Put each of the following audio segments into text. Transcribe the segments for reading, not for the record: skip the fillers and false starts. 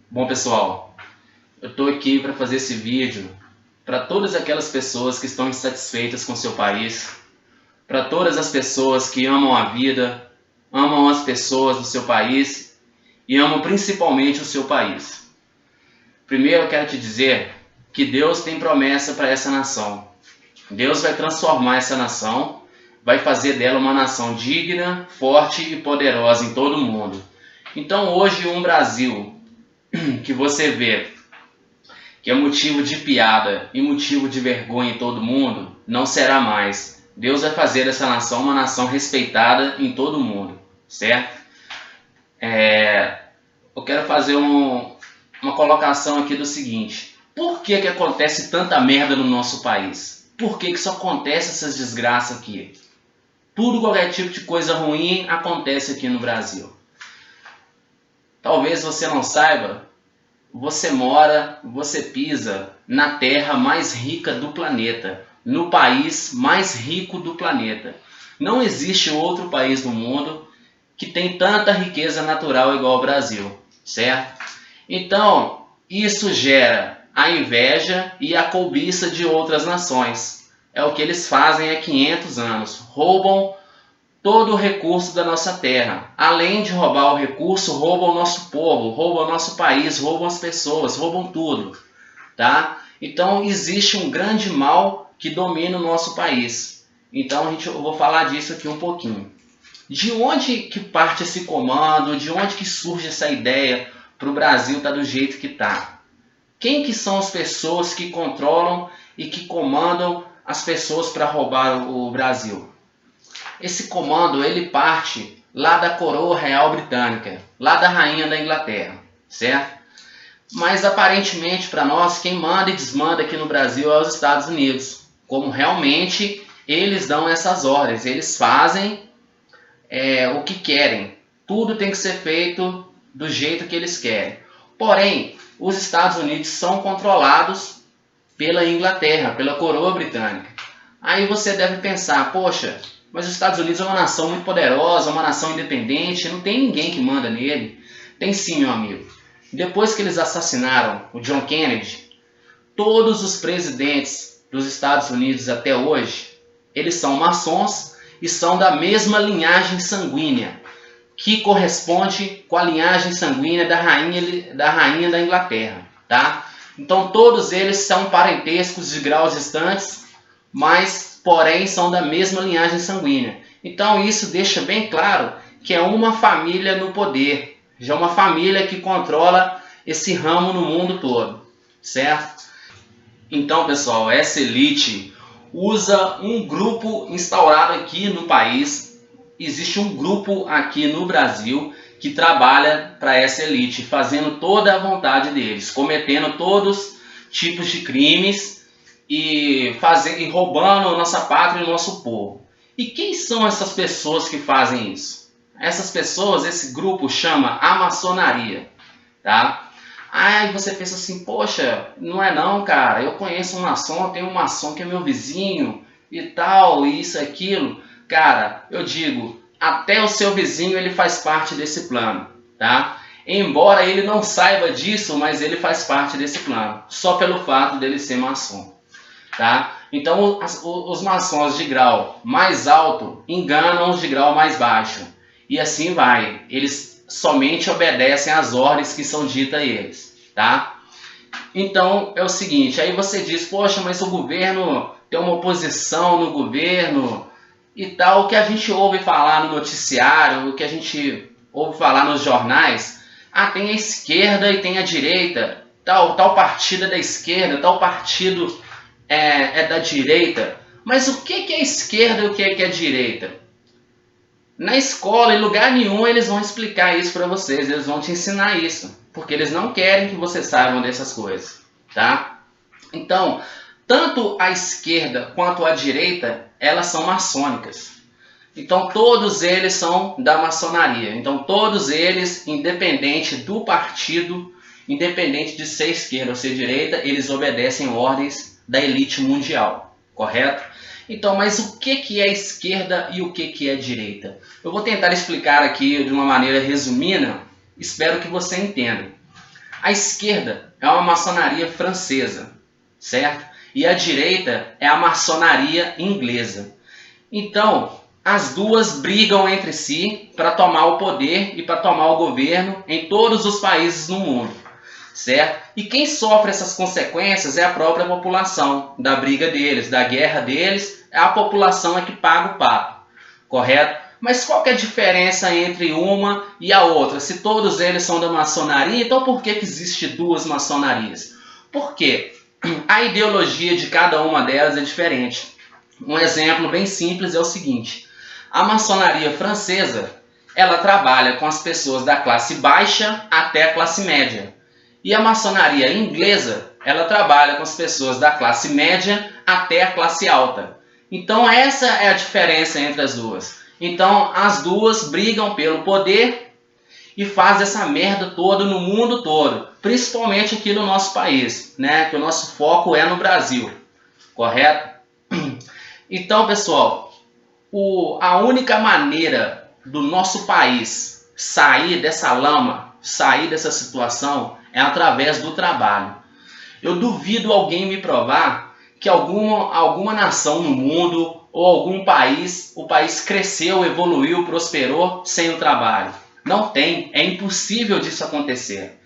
Bom, pessoal, eu estou aqui para fazer esse vídeo para todas aquelas pessoas que estão insatisfeitas com seu país, para todas as pessoas que amam a vida, amam as pessoas do seu país e amam principalmente o seu país. Primeiro eu quero te dizer que Deus tem promessa para essa nação. Deus vai transformar essa nação, vai fazer dela uma nação digna, forte e poderosa em todo o mundo. Então hoje um Brasil que você vê que é motivo de piada e motivo de vergonha em todo mundo, não será mais. Deus vai fazer dessa nação uma nação respeitada em todo mundo, certo? Eu quero fazer uma colocação aqui do seguinte: por que acontece tanta merda no nosso país? Por que só acontece essas desgraças aqui? Tudo, qualquer tipo de coisa ruim acontece aqui no Brasil. Talvez você não saiba, você pisa na terra mais rica do planeta, no país mais rico do planeta. Não existe outro país no mundo que tem tanta riqueza natural igual ao Brasil, certo? Então, isso gera a inveja e a cobiça de outras nações. É o que eles fazem há 500 anos. Roubam todo o recurso da nossa terra. Além de roubar o recurso, roubam o nosso povo, roubam o nosso país, roubam as pessoas, roubam tudo, tá? Então existe um grande mal que domina o nosso país. Então eu vou falar disso aqui um pouquinho. De onde que parte esse comando? De onde que surge essa ideia para o Brasil estar do jeito que está? Quem que são as pessoas que controlam e que comandam as pessoas para roubar o Brasil? Esse comando ele parte lá da coroa real britânica, lá da rainha da Inglaterra, certo? Mas aparentemente para nós quem manda e desmanda aqui no Brasil é os Estados Unidos. Como realmente eles dão essas ordens, eles fazem o que querem. Tudo tem que ser feito do jeito que eles querem. Porém, os Estados Unidos são controlados pela Inglaterra, pela coroa britânica. Aí você deve pensar, poxa, mas os Estados Unidos é uma nação muito poderosa, uma nação independente, não tem ninguém que manda nele. Tem sim, meu amigo. Depois que eles assassinaram o John Kennedy, todos os presidentes dos Estados Unidos até hoje, eles são maçons e são da mesma linhagem sanguínea, que corresponde com a linhagem sanguínea da rainha da Inglaterra, tá? Então todos eles são parentescos de graus distantes, mas porém são da mesma linhagem sanguínea. Então isso deixa bem claro que é uma família no poder, já uma família que controla esse ramo no mundo todo, certo? Então, pessoal, essa elite usa um grupo instaurado aqui no país. Existe um grupo aqui no Brasil que trabalha para essa elite, fazendo toda a vontade deles, cometendo todos tipos de crimes e roubando a nossa pátria e o nosso povo. E quem são essas pessoas que fazem isso? Essas pessoas, esse grupo chama a maçonaria, tá? Aí você pensa assim, poxa, não é não, cara, eu conheço um maçom, tenho um maçom que é meu vizinho e tal, e isso, aquilo. Cara, eu digo, até o seu vizinho ele faz parte desse plano, tá? Embora ele não saiba disso, mas ele faz parte desse plano, só pelo fato dele ser maçom, tá? Então os maçons de grau mais alto enganam os de grau mais baixo, e assim vai, eles somente obedecem às ordens que são ditas a eles, tá? Então é o seguinte, aí você diz, poxa, mas o governo tem uma oposição no governo e tal, o que a gente ouve falar no noticiário, o que a gente ouve falar nos jornais, tem a esquerda e tem a direita, tal partido é da esquerda, tal partido é da direita. Mas o que é esquerda e o que é direita? Na escola, em lugar nenhum, eles vão explicar isso para vocês, eles vão te ensinar isso, porque eles não querem que vocês saibam dessas coisas, tá? Então, tanto a esquerda quanto a direita, elas são maçônicas. Então, todos eles são da maçonaria. Então, todos eles, independente do partido, independente de ser esquerda ou ser direita, eles obedecem ordens da elite mundial, correto? Então, mas o que é esquerda e o que é direita? Eu vou tentar explicar aqui de uma maneira resumida, espero que você entenda. A esquerda é uma maçonaria francesa, certo? E a direita é a maçonaria inglesa. Então, as duas brigam entre si para tomar o poder e para tomar o governo em todos os países do mundo, certo? E quem sofre essas consequências é a própria população, da briga deles, da guerra deles, a população é que paga o pato, correto? Mas qual que é a diferença entre uma e a outra? Se todos eles são da maçonaria, então por que existe duas maçonarias? Por quê? A ideologia de cada uma delas é diferente. Um exemplo bem simples é o seguinte: a maçonaria francesa, ela trabalha com as pessoas da classe baixa até a classe média. E a maçonaria inglesa, ela trabalha com as pessoas da classe média até a classe alta. Então essa é a diferença entre as duas. Então as duas brigam pelo poder e fazem essa merda toda no mundo todo, principalmente aqui no nosso país, né? Que o nosso foco é no Brasil, correto? Então, pessoal, a única maneira do nosso país sair dessa lama, sair dessa situação, é através do trabalho. Eu duvido alguém me provar que alguma nação no mundo ou algum país, o país cresceu, evoluiu, prosperou sem o trabalho. Não tem, é impossível disso acontecer.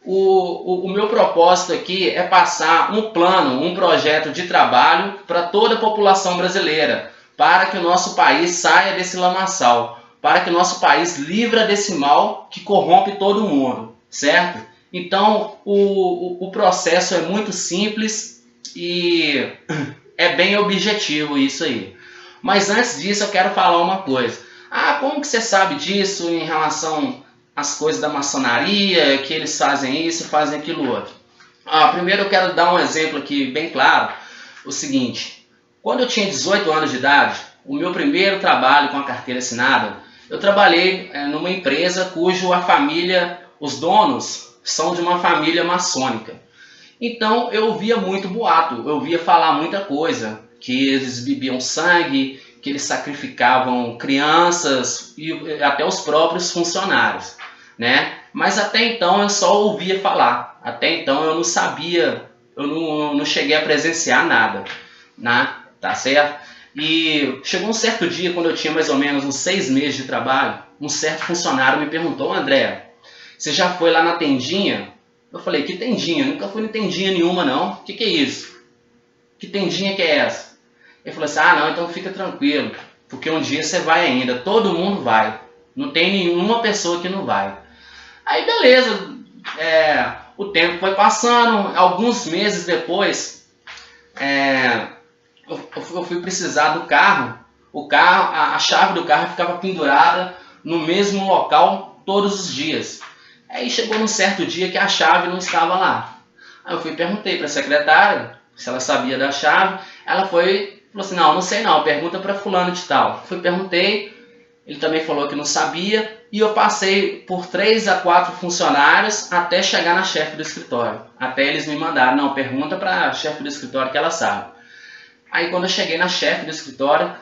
O meu propósito aqui é passar um plano, um projeto de trabalho para toda a população brasileira, para que o nosso país saia desse lamaçal, para que o nosso país livre desse mal que corrompe todo mundo, certo? Então, o processo é muito simples e é bem objetivo isso aí. Mas antes disso, eu quero falar uma coisa. Ah, como que você sabe disso em relação às coisas da maçonaria, que eles fazem isso, fazem aquilo outro? Primeiro eu quero dar um exemplo aqui bem claro. O seguinte: quando eu tinha 18 anos de idade, o meu primeiro trabalho com a carteira assinada, eu trabalhei numa empresa cujo a família, os donos, são de uma família maçônica. Então eu ouvia muito boato, eu ouvia falar muita coisa, que eles bebiam sangue, que eles sacrificavam crianças e até os próprios funcionários, né? Mas até então eu só ouvia falar, até então eu não sabia, eu não cheguei a presenciar nada, né? Tá certo? E chegou um certo dia, quando eu tinha mais ou menos uns 6 meses de trabalho, um certo funcionário me perguntou: André, você já foi lá na tendinha? Eu falei: que tendinha? Nunca fui em tendinha nenhuma não. O que é isso? Que tendinha que é essa? Ele falou assim: não, então fica tranquilo, porque um dia você vai ainda, todo mundo vai. Não tem nenhuma pessoa que não vai. Aí beleza, o tempo foi passando, alguns meses depois, eu fui precisar do carro. A chave do carro ficava pendurada no mesmo local todos os dias. Aí chegou num certo dia que a chave não estava lá. Aí eu perguntei para a secretária se ela sabia da chave. Ela falou assim: não sei não, pergunta para fulano de tal. Perguntei, ele também falou que não sabia. E eu passei por 3 a 4 funcionários até chegar na chefe do escritório. Até eles me mandaram: não, pergunta para a chefe do escritório que ela sabe. Aí quando eu cheguei na chefe do escritório,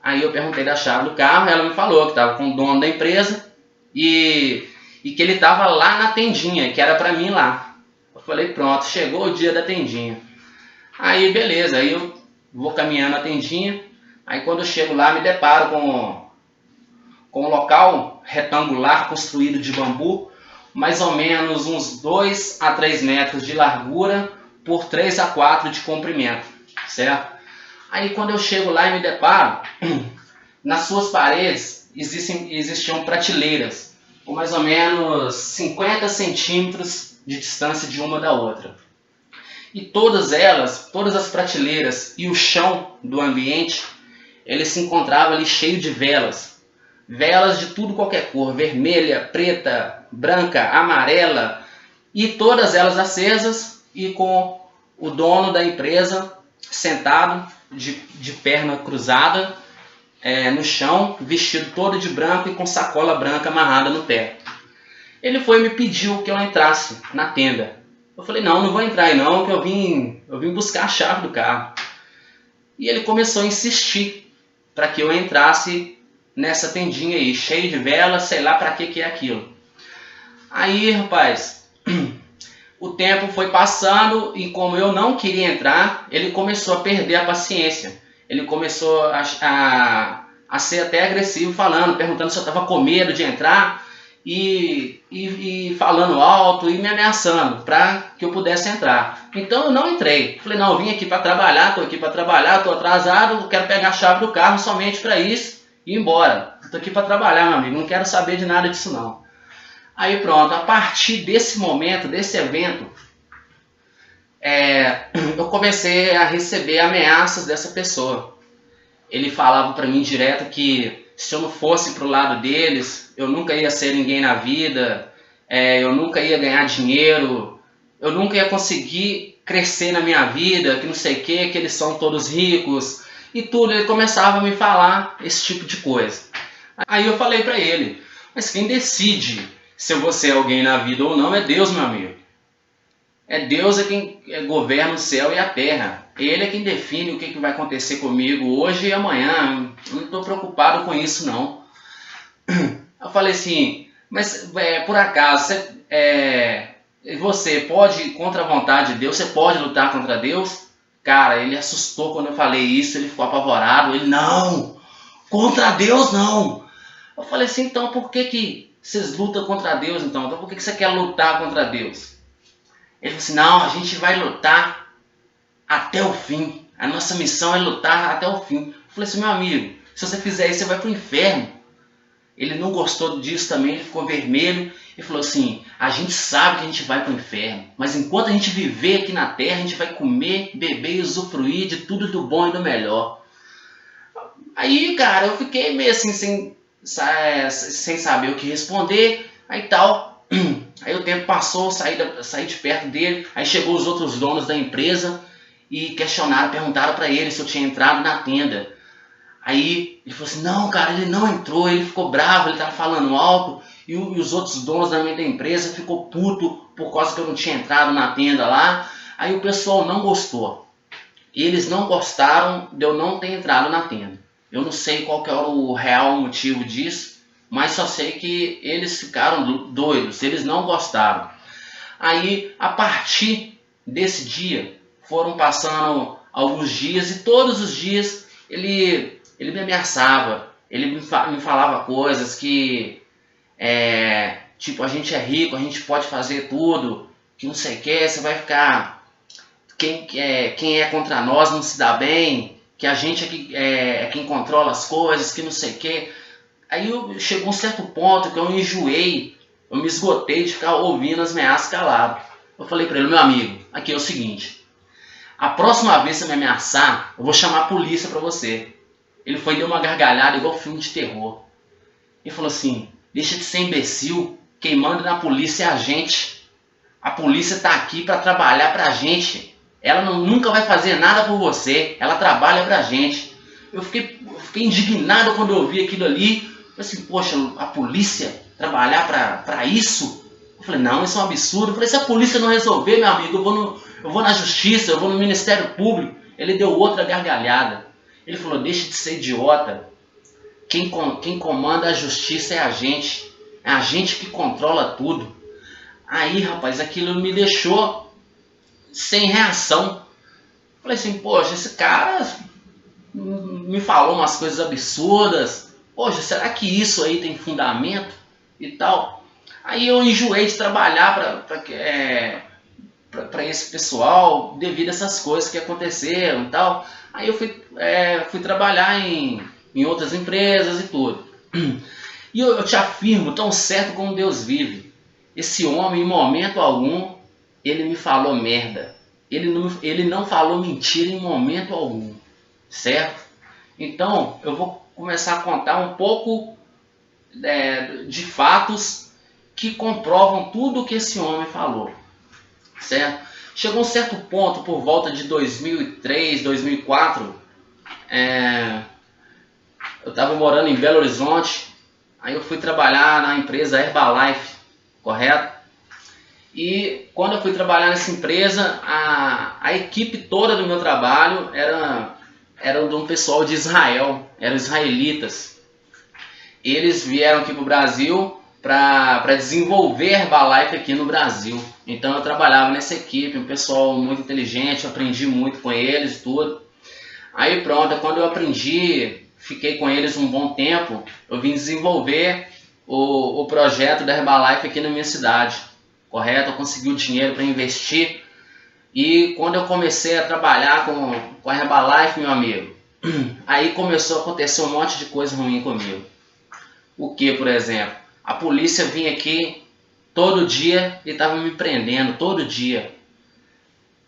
aí eu perguntei da chave do carro. Ela me falou que estava com o dono da empresa e que ele estava lá na tendinha, que era para mim lá. Eu falei: pronto, chegou o dia da tendinha. Aí beleza, aí eu vou caminhando a tendinha. Aí quando eu chego lá, me deparo com um local retangular construído de bambu, mais ou menos uns 2 a 3 metros de largura por 3 a 4 de comprimento, certo? Aí quando eu chego lá e me deparo, nas suas paredes existiam prateleiras com mais ou menos 50 centímetros de distância de uma da outra. E todas as prateleiras e o chão do ambiente, ele se encontrava ali cheio de velas. Velas de tudo qualquer cor, vermelha, preta, branca, amarela, e todas elas acesas e com o dono da empresa sentado de perna cruzada no chão, vestido todo de branco e com sacola branca amarrada no pé. Ele me pediu que eu entrasse na tenda. Eu falei: não vou entrar aí não, que eu vim buscar a chave do carro. E ele começou a insistir para que eu entrasse nessa tendinha aí, cheio de velas, sei lá para que é aquilo. Aí, rapaz, O tempo foi passando e como eu não queria entrar, ele começou a perder a paciência. Ele começou a ser até agressivo, falando, perguntando se eu estava com medo de entrar e falando alto e me ameaçando para que eu pudesse entrar. Então eu não entrei. Falei, não, eu vim aqui para trabalhar, estou aqui para trabalhar, estou atrasado, quero pegar a chave do carro somente para isso e ir embora. Estou aqui para trabalhar, meu amigo, não quero saber de nada disso não. Aí pronto, a partir desse momento, desse evento, eu comecei a receber ameaças dessa pessoa. Ele falava para mim direto que se eu não fosse pro lado deles, eu nunca ia ser ninguém na vida, eu nunca ia ganhar dinheiro, eu nunca ia conseguir crescer na minha vida, que não sei o que eles são todos ricos e tudo. Ele começava a me falar esse tipo de coisa. Aí eu falei para ele, mas quem decide se eu vou ser alguém na vida ou não é Deus, meu amigo. É Deus quem governa o céu e a terra. Ele é quem define o que vai acontecer comigo hoje e amanhã. Eu não estou preocupado com isso, não. Eu falei assim, mas por acaso, você pode, contra a vontade de Deus, você pode lutar contra Deus? Cara, ele assustou quando eu falei isso, ele ficou apavorado. Ele, não, contra Deus não. Eu falei assim, então por que vocês lutam contra Deus então? Então por que você quer lutar contra Deus? Ele falou assim, não, a gente vai lutar até o fim. A nossa missão é lutar até o fim. Eu falei assim, meu amigo, se você fizer isso, você vai pro inferno. Ele não gostou disso também, ele ficou vermelho e falou assim, a gente sabe que a gente vai pro inferno, mas enquanto a gente viver aqui na terra, a gente vai comer, beber e usufruir de tudo do bom e do melhor. Aí, cara, eu fiquei meio assim, sem saber o que responder, aí tal. Aí o tempo passou, saí de perto dele, aí chegou os outros donos da empresa e questionaram, perguntaram para ele se eu tinha entrado na tenda. Aí ele falou assim, não, cara, ele não entrou, ele ficou bravo, ele estava falando alto e os outros donos da empresa ficou puto por causa que eu não tinha entrado na tenda lá. Aí o pessoal não gostou. Eles não gostaram de eu não ter entrado na tenda. Eu não sei qual que era o real motivo disso, mas só sei que eles ficaram doidos, eles não gostaram. Aí, a partir desse dia, foram passando alguns dias e todos os dias ele me ameaçava, ele me falava coisas que, tipo, a gente é rico, a gente pode fazer tudo, que não sei o que, você vai ficar... Quem é contra nós não se dá bem, que a gente é quem controla as coisas, que não sei o que. Aí chegou um certo ponto que eu enjoei, eu me esgotei de ficar ouvindo as ameaças calado. Eu falei para ele, meu amigo, aqui é o seguinte, a próxima vez que você me ameaçar, eu vou chamar a polícia para você. Ele foi e deu uma gargalhada igual filme de terror. Ele falou assim, deixa de ser imbecil, quem manda na polícia é a gente. A polícia está aqui para trabalhar para a gente. Ela nunca vai fazer nada por você, ela trabalha pra gente. Eu fiquei indignado quando eu ouvi aquilo ali. Eu falei assim, poxa, a polícia trabalhar pra isso? Eu falei, não, isso é um absurdo. Eu falei, se a polícia não resolver, meu amigo, eu vou na justiça, eu vou no Ministério Público. Ele deu outra gargalhada. Ele falou, deixa de ser idiota. Quem comanda a justiça é a gente que controla tudo. Aí, rapaz, aquilo me deixou sem reação. Falei assim, poxa, esse cara me falou umas coisas absurdas. Poxa, será que isso aí tem fundamento e tal? Aí eu enjoei de trabalhar para esse pessoal devido a essas coisas que aconteceram e tal. Aí eu fui trabalhar em outras empresas e tudo. E eu te afirmo, tão certo como Deus vive, esse homem em momento algum ele me falou merda. Ele não falou mentira em momento algum. Certo? Então, eu vou começar a contar um pouco de fatos que comprovam tudo o que esse homem falou. Certo? Chegou um certo ponto, por volta de 2003, 2004, eu estava morando em Belo Horizonte, aí eu fui trabalhar na empresa Herbalife, correto? E quando eu fui trabalhar nessa empresa, a equipe toda do meu trabalho era de um pessoal de Israel, eram israelitas. Eles vieram aqui para o Brasil para desenvolver Herbalife aqui no Brasil. Então eu trabalhava nessa equipe, um pessoal muito inteligente, aprendi muito com eles, tudo. Aí pronto, quando eu aprendi, fiquei com eles um bom tempo, eu vim desenvolver o projeto da Herbalife aqui na minha cidade, correto? Eu consegui o dinheiro para investir e quando eu comecei a trabalhar com a Herbalife, meu amigo, aí começou a acontecer um monte de coisa ruim comigo. O que, por exemplo? A polícia vinha aqui todo dia e estava me prendendo, todo dia.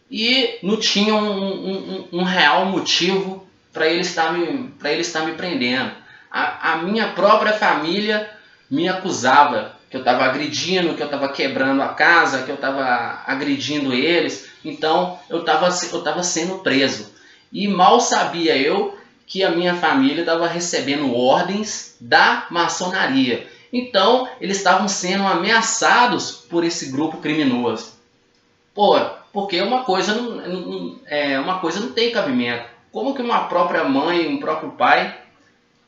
E não tinha um real motivo para ele estar me prendendo. A minha própria família me acusava que eu estava agredindo, que eu estava quebrando a casa, que eu estava agredindo eles. Então eu estava sendo preso. E mal sabia eu que a minha família estava recebendo ordens da maçonaria. Então eles estavam sendo ameaçados por esse grupo criminoso. Pô, porque uma coisa não tem cabimento. Como que uma própria mãe, um próprio pai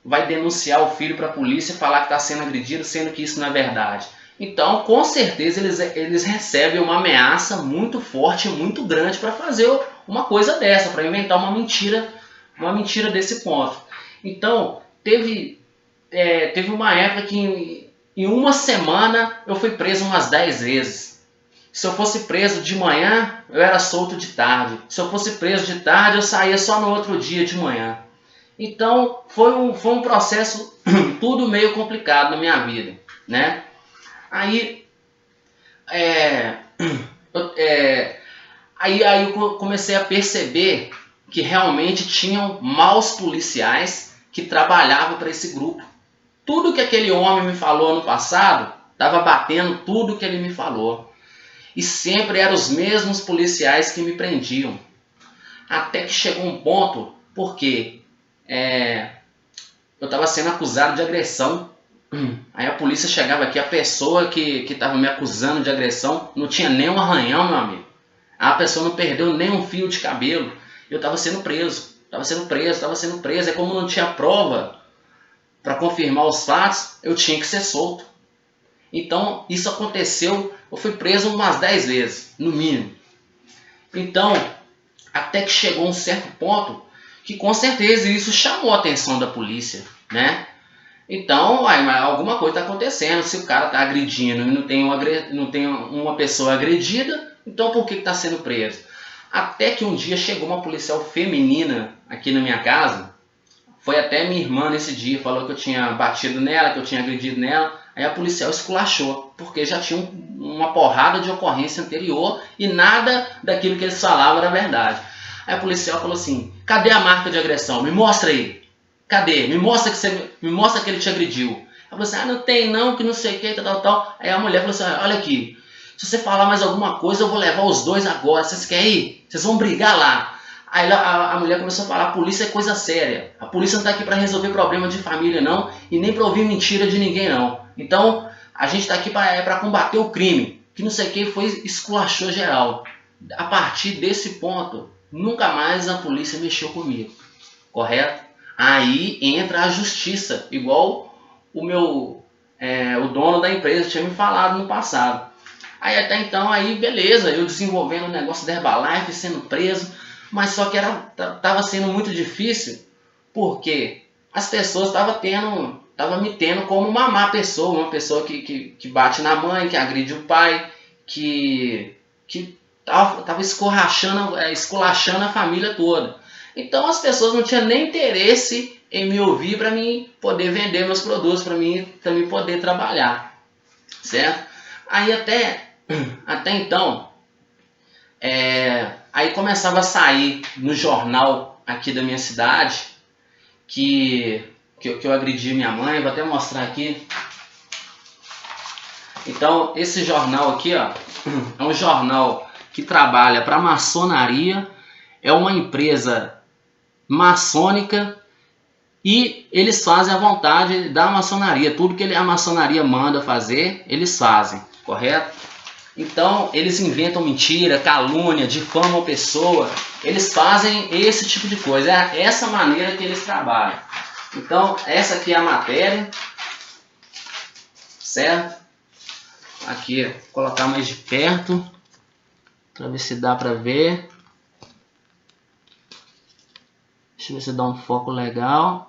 vai denunciar o filho para a polícia e falar que está sendo agredido, sendo que isso não é verdade? Então, com certeza, eles recebem uma ameaça muito forte, muito grande para fazer uma coisa dessa, para inventar uma mentira desse ponto. Então, teve uma época que em uma semana eu fui preso umas 10 vezes. Se eu fosse preso de manhã, eu era solto de tarde. Se eu fosse preso de tarde, eu saía só no outro dia de manhã. Então, foi um processo tudo meio complicado na minha vida, né? Aí eu comecei a perceber que realmente tinham maus policiais que trabalhavam para esse grupo. Tudo que aquele homem me falou no passado, estava batendo tudo que ele me falou. E sempre eram os mesmos policiais que me prendiam. Até que chegou um ponto, porque eu estava sendo acusado de agressão. Aí a polícia chegava aqui, a pessoa que estava me acusando de agressão não tinha nem um arranhão, meu amigo. A pessoa não perdeu nem um fio de cabelo. Eu estava sendo preso. É como não tinha prova para confirmar os fatos, eu tinha que ser solto. Então isso aconteceu, eu fui preso umas 10 vezes, no mínimo. Então, até que chegou um certo ponto que com certeza isso chamou a atenção da polícia, né? Então, mas alguma coisa está acontecendo. Se o cara está agredindo e não tem uma pessoa agredida, então por que está sendo preso? Até que um dia chegou uma policial feminina aqui na minha casa. Foi até minha irmã nesse dia, falou que eu tinha batido nela, que eu tinha agredido nela. Aí a policial esculachou, porque já tinha uma porrada de ocorrência anterior e nada daquilo que eles falavam era verdade. Aí a policial falou assim: cadê a marca de agressão? Me mostra aí. Cadê? Me mostra que ele te agrediu. Ela falou assim: não tem não, que não sei o que, tal. Aí a mulher falou assim: olha aqui, se você falar mais alguma coisa, eu vou levar os dois agora. Vocês querem ir? Vocês vão brigar lá. Aí a mulher começou a falar: a polícia é coisa séria. A polícia não está aqui para resolver problema de família não, e nem para ouvir mentira de ninguém não. Então, a gente está aqui para combater o crime. Que não sei o que, esculachou geral. A partir desse ponto, nunca mais a polícia mexeu comigo. Correto? Aí entra a justiça, igual o dono da empresa tinha me falado no passado. Aí até então, beleza, eu desenvolvendo o negócio da Herbalife, sendo preso, mas só que estava sendo muito difícil, porque as pessoas estavam me tendo como uma má pessoa, uma pessoa que bate na mãe, que agride o pai, que estava esculachando a família toda. Então as pessoas não tinham nem interesse em me ouvir para mim poder vender meus produtos, para mim também poder trabalhar, certo? Aí até então, aí começava a sair no jornal aqui da minha cidade que eu agredi minha mãe. Vou até mostrar aqui. Então esse jornal aqui, ó, é um jornal que trabalha para a maçonaria, é uma empresa maçônica e eles fazem a vontade da maçonaria. Tudo que a maçonaria manda fazer, eles fazem, correto? Então eles inventam mentira, calúnia, difamam a pessoa. Eles fazem esse tipo de coisa. É essa maneira que eles trabalham. Então essa aqui é a matéria, certo? Aqui, vou colocar mais de perto, para ver se dá para ver. Deixa eu ver se dá um foco legal.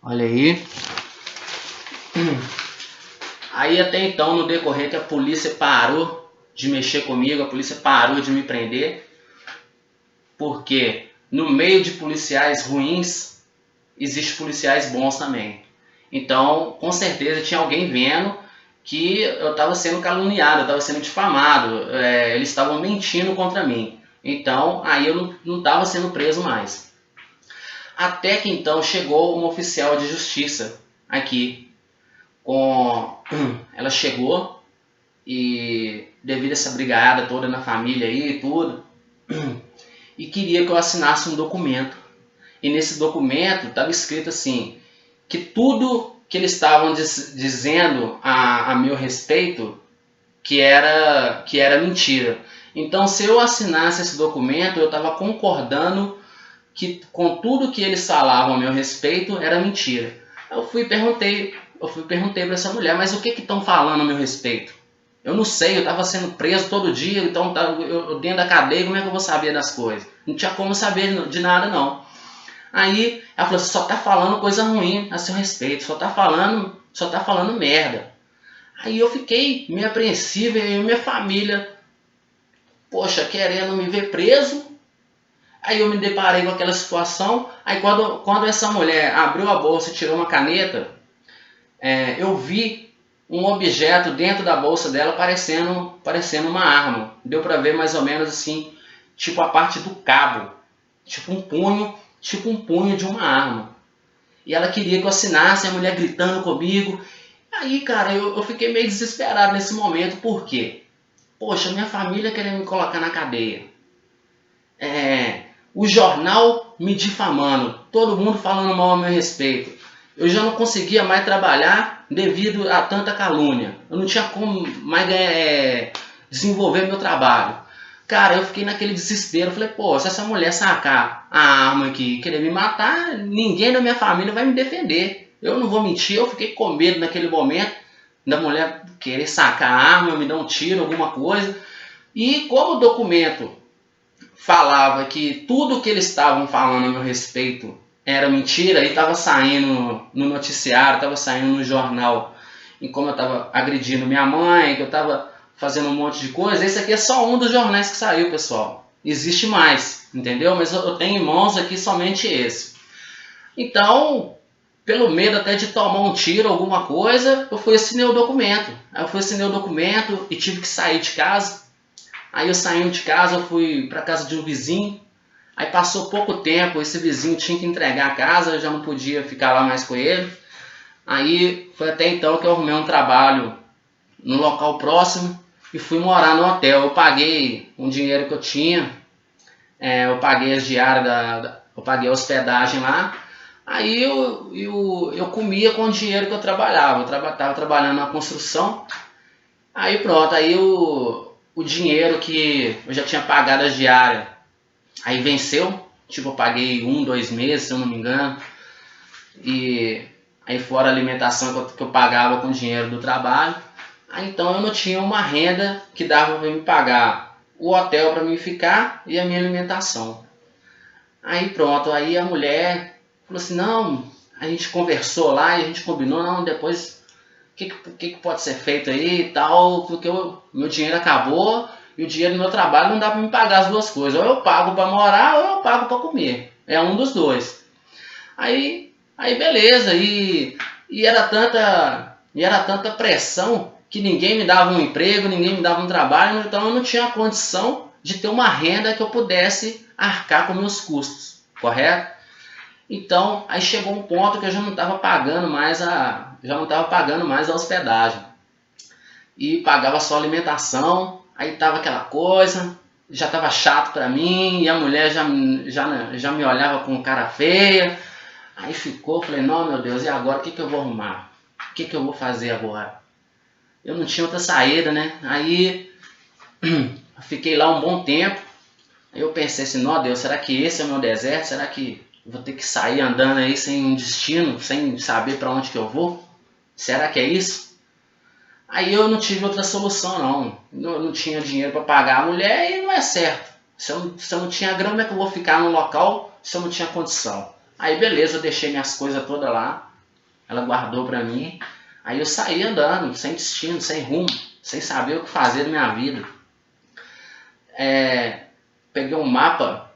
Olha aí. Aí até então, no decorrer que a polícia parou de mexer comigo, a polícia parou de me prender, porque no meio de policiais ruins, existem policiais bons também. Então, com certeza, tinha alguém vendo que eu estava sendo caluniado, eu estava sendo difamado, eles estavam mentindo contra mim. Então, aí eu não estava sendo preso mais. Até que então chegou uma oficial de justiça aqui. Ela chegou e, devido a essa brigada toda na família aí e tudo, e queria que eu assinasse um documento. E nesse documento estava escrito assim, que tudo que eles estavam dizendo a meu respeito, que era mentira. Então, se eu assinasse esse documento, eu estava concordando que com tudo que eles falavam a meu respeito era mentira. Eu fui e perguntei para essa mulher, mas o que estão falando a meu respeito? Eu não sei, eu estava sendo preso todo dia, então eu dentro da cadeia, como é que eu vou saber das coisas? Não tinha como saber de nada, não. Aí ela falou, você só está falando coisa ruim a seu respeito, só está falando merda. Aí eu fiquei meio apreensivo, e minha família, poxa, querendo me ver preso. Aí eu me deparei com aquela situação. Aí quando essa mulher abriu a bolsa e tirou uma caneta, eu vi um objeto dentro da bolsa dela parecendo uma arma. Deu para ver mais ou menos assim, tipo a parte do cabo, tipo um punho de uma arma. E ela queria que eu assinasse, a mulher gritando comigo. Aí, cara, eu fiquei meio desesperado nesse momento. Por quê? Poxa, minha família querendo me colocar na cadeia. O jornal me difamando, todo mundo falando mal a meu respeito. Eu já não conseguia mais trabalhar devido a tanta calúnia. Eu não tinha como mais desenvolver meu trabalho. Cara, eu fiquei naquele desespero. Falei, pô, se essa mulher sacar a arma aqui e querer me matar, ninguém da minha família vai me defender. Eu não vou mentir, eu fiquei com medo naquele momento da mulher querer sacar a arma, me dar um tiro, alguma coisa. E como o documento falava que tudo que eles estavam falando a meu respeito era mentira e estava saindo no noticiário, estava saindo no jornal, e como eu estava agredindo minha mãe, que eu estava fazendo um monte de coisa, esse aqui é só um dos jornais que saiu, pessoal. Existe mais, entendeu? Mas eu tenho em mãos aqui somente esse. Então, pelo medo até de tomar um tiro, alguma coisa, eu fui assinar o documento. Aí eu fui assinar o documento e tive que sair de casa. Aí eu saindo de casa, eu fui para casa de um vizinho. Aí passou pouco tempo, esse vizinho tinha que entregar a casa, eu já não podia ficar lá mais com ele. Aí foi até então que eu arrumei um trabalho no local próximo e fui morar no hotel. Eu paguei um dinheiro que eu tinha, eu paguei as diárias, eu paguei a hospedagem lá. Aí eu comia com o dinheiro que eu trabalhava. Eu estava trabalhando na construção. Aí pronto, aí o dinheiro que eu já tinha pagado as diárias, aí venceu. Tipo, eu paguei 2 meses, se eu não me engano. E aí fora a alimentação que eu pagava com o dinheiro do trabalho. Aí então eu não tinha uma renda que dava para me pagar o hotel para mim ficar e a minha alimentação. Aí pronto, aí a mulher falou assim, não, a gente conversou lá e a gente combinou, não, depois o que pode ser feito aí e tal, porque meu dinheiro acabou e o dinheiro do meu trabalho não dá para me pagar as duas coisas. Ou eu pago para morar ou eu pago para comer. É um dos dois. Aí beleza, e era tanta pressão que ninguém me dava um emprego, ninguém me dava um trabalho, então eu não tinha condição de ter uma renda que eu pudesse arcar com meus custos, correto? Então, aí chegou um ponto que eu já não estava pagando mais a hospedagem. E pagava só alimentação, aí tava aquela coisa, já estava chato para mim, e a mulher já me olhava com cara feia. Aí ficou, falei, não, meu Deus, e agora o que eu vou arrumar? O que eu vou fazer agora? Eu não tinha outra saída, né? Aí fiquei lá um bom tempo. Aí eu pensei assim, não, Deus, será que esse é o meu deserto? Será que eu vou ter que sair andando aí sem um destino, sem saber para onde que eu vou? Será que é isso? Aí eu não tive outra solução, não. Não tinha dinheiro para pagar a mulher e não é certo. Se eu não tinha grana, como é que eu vou ficar no local se eu não tinha condição? Aí beleza, eu deixei minhas coisas todas lá. Ela guardou para mim. Aí eu saí andando, sem destino, sem rumo, sem saber o que fazer da minha vida. Peguei um mapa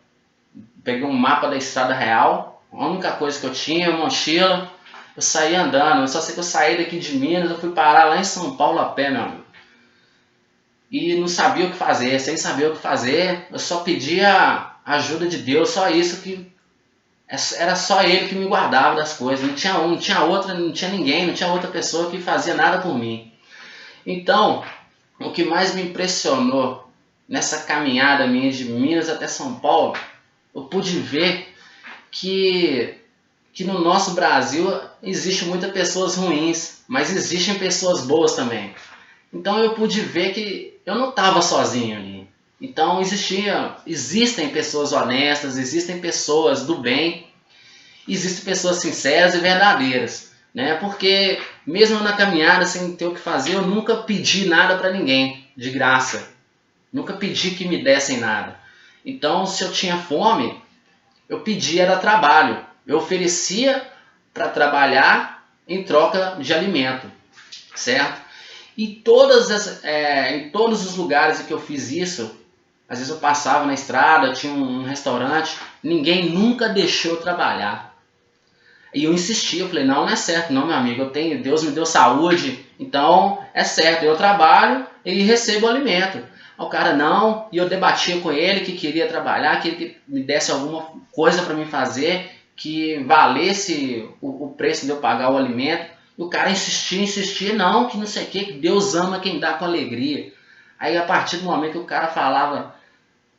da estrada real. A única coisa que eu tinha, uma mochila. Eu saí andando. Eu só sei que eu saí daqui de Minas, eu fui parar lá em São Paulo a pé, meu amigo. E não sabia o que fazer, sem saber o que fazer, eu só pedia a ajuda de Deus, só isso, que era só Ele que me guardava das coisas, não tinha ninguém, não tinha outra pessoa que fazia nada por mim. Então, o que mais me impressionou nessa caminhada minha de Minas até São Paulo, eu pude ver que no nosso Brasil existem muitas pessoas ruins, mas existem pessoas boas também. Então eu pude ver que eu não estava sozinho ali. Então existem pessoas honestas, existem pessoas do bem, existem pessoas sinceras e verdadeiras, né? Porque mesmo na caminhada sem ter o que fazer, eu nunca pedi nada para ninguém de graça. Nunca pedi que me dessem nada. Então, se eu tinha fome, eu pedia era trabalho. Eu oferecia para trabalhar em troca de alimento, certo? E em todos os lugares em que eu fiz isso, às vezes eu passava na estrada, tinha um restaurante, ninguém nunca deixou eu trabalhar. E eu insistia, eu falei, não é certo, não, meu amigo, Deus me deu saúde, então é certo, eu trabalho e recebo o alimento. O cara não, e eu debatia com ele que queria trabalhar, queria que me desse alguma coisa para me fazer, que valesse o preço de eu pagar o alimento. E o cara insistia, não, que não sei o que Deus ama quem dá com alegria. Aí a partir do momento que o cara falava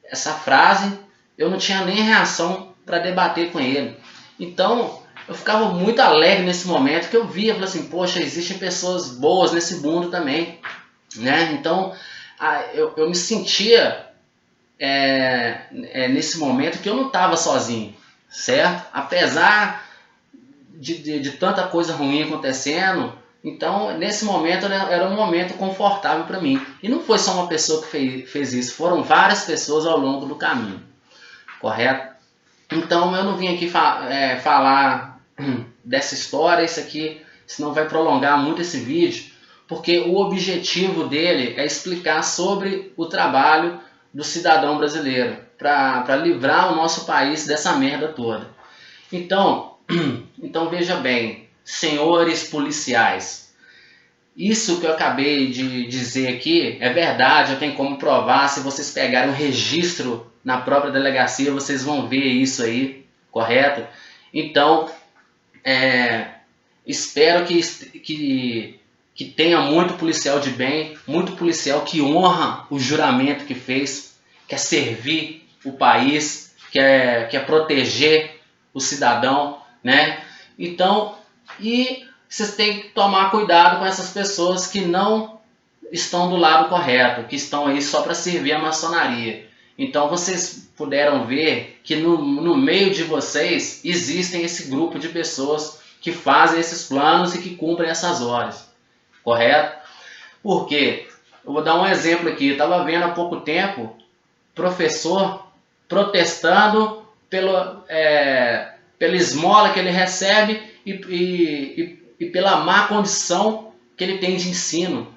essa frase, eu não tinha nem reação para debater com ele. Então, eu ficava muito alegre nesse momento que eu via, falei assim, poxa, existem pessoas boas nesse mundo também, né? Então, eu me sentia nesse momento que eu não estava sozinho, certo? Apesar de tanta coisa ruim acontecendo, então nesse momento era um momento confortável para mim. E não foi só uma pessoa que fez isso, foram várias pessoas ao longo do caminho, correto? Então eu não vim aqui falar dessa história, isso aqui, senão vai prolongar muito esse vídeo, porque o objetivo dele é explicar sobre o trabalho do cidadão brasileiro, para livrar o nosso país dessa merda toda. Então veja bem, senhores policiais, isso que eu acabei de dizer aqui é verdade, eu tenho como provar, se vocês pegarem o registro na própria delegacia, vocês vão ver isso aí, correto? Então, espero que tenha muito policial de bem, muito policial que honra o juramento que fez, quer servir o país, quer proteger o cidadão, né? Então, e vocês têm que tomar cuidado com essas pessoas que não estão do lado correto, que estão aí só para servir a maçonaria. Então vocês puderam ver que no meio de vocês existem esse grupo de pessoas que fazem esses planos e que cumprem essas ordens, correto? Por quê? Eu vou dar um exemplo aqui. Eu estava vendo há pouco tempo professor protestando pela esmola que ele recebe e pela má condição que ele tem de ensino,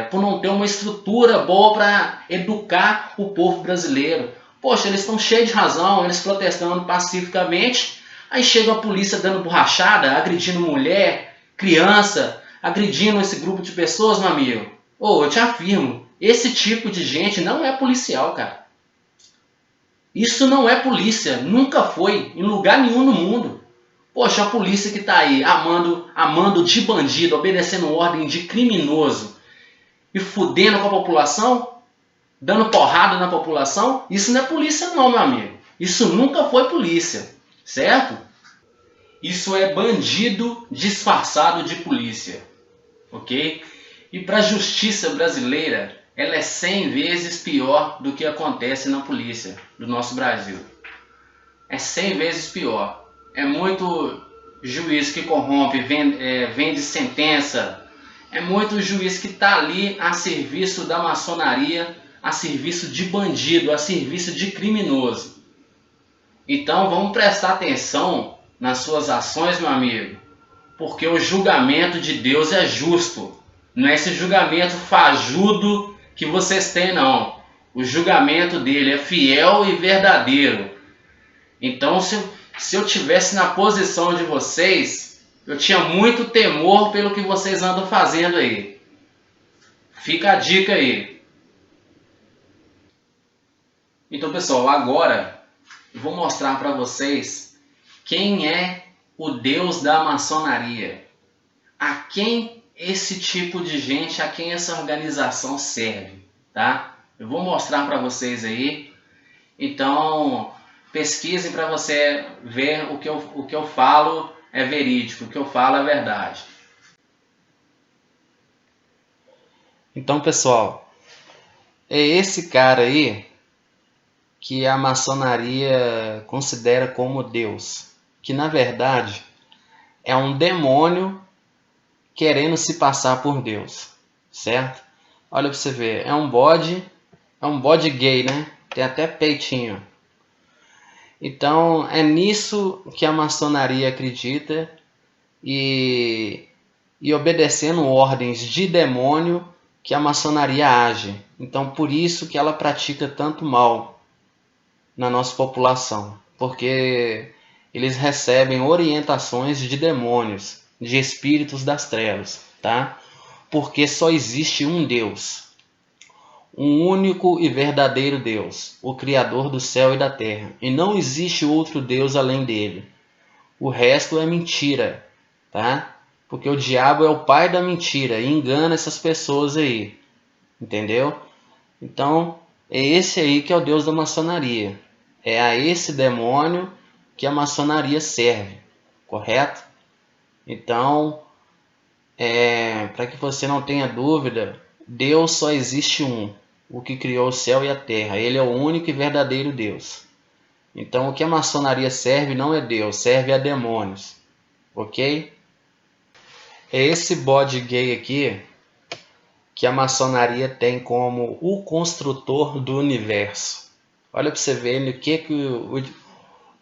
por não ter uma estrutura boa para educar o povo brasileiro. Poxa, eles estão cheios de razão, eles protestando pacificamente, aí chega a polícia dando borrachada, agredindo mulher, criança, agredindo esse grupo de pessoas, meu amigo. Eu te afirmo, esse tipo de gente não é policial, cara. Isso não é polícia, nunca foi, em lugar nenhum no mundo. Poxa, a polícia que está aí amando de bandido, obedecendo ordem de criminoso e fudendo com a população, dando porrada na população, isso não é polícia não, meu amigo. Isso nunca foi polícia. certo? Isso é bandido disfarçado de polícia, ok? E para a justiça brasileira, ela é 100 vezes pior do que acontece na polícia do nosso Brasil. É 100 vezes pior. É muito juiz que corrompe, vende sentença. É muito juiz que está ali a serviço da maçonaria, a serviço de bandido, a serviço de criminoso. Então vamos prestar atenção nas suas ações, meu amigo, porque o julgamento de Deus é justo. Não é esse julgamento fajudo que vocês têm, não. O julgamento dele é fiel e verdadeiro. Então, se eu tivesse na posição de vocês, eu tinha muito temor pelo que vocês andam fazendo aí. Fica a dica aí. Então, pessoal, agora eu vou mostrar para vocês quem é o Deus da maçonaria. A quem esse tipo de gente, a quem essa organização serve, tá? Eu vou mostrar para vocês aí. Então, pesquisem para você ver o que eu falo é verídico, o que eu falo é verdade. Então, pessoal, é esse cara aí que a maçonaria considera como Deus, que na verdade é um demônio querendo se passar por Deus, certo? Olha para você ver, é um bode gay, né? Tem até peitinho. Então é nisso que a maçonaria acredita e obedecendo ordens de demônio que a maçonaria age. Então por isso que ela pratica tanto mal na nossa população, porque eles recebem orientações de demônios, de espíritos das trevas, tá? Porque só existe um Deus, um único e verdadeiro Deus, o Criador do céu e da terra, e não existe outro Deus além dele. O resto é mentira, tá? Porque o diabo é o pai da mentira e engana essas pessoas aí, entendeu? Então, é esse aí que é o Deus da maçonaria. É a esse demônio que a maçonaria serve, correto? Então, para que você não tenha dúvida, Deus só existe um, o que criou o céu e a terra. Ele é o único e verdadeiro Deus. Então, o que a maçonaria serve não é Deus, serve a demônios, ok? É esse bode gay aqui que a maçonaria tem como o construtor do universo. Olha para você ver no que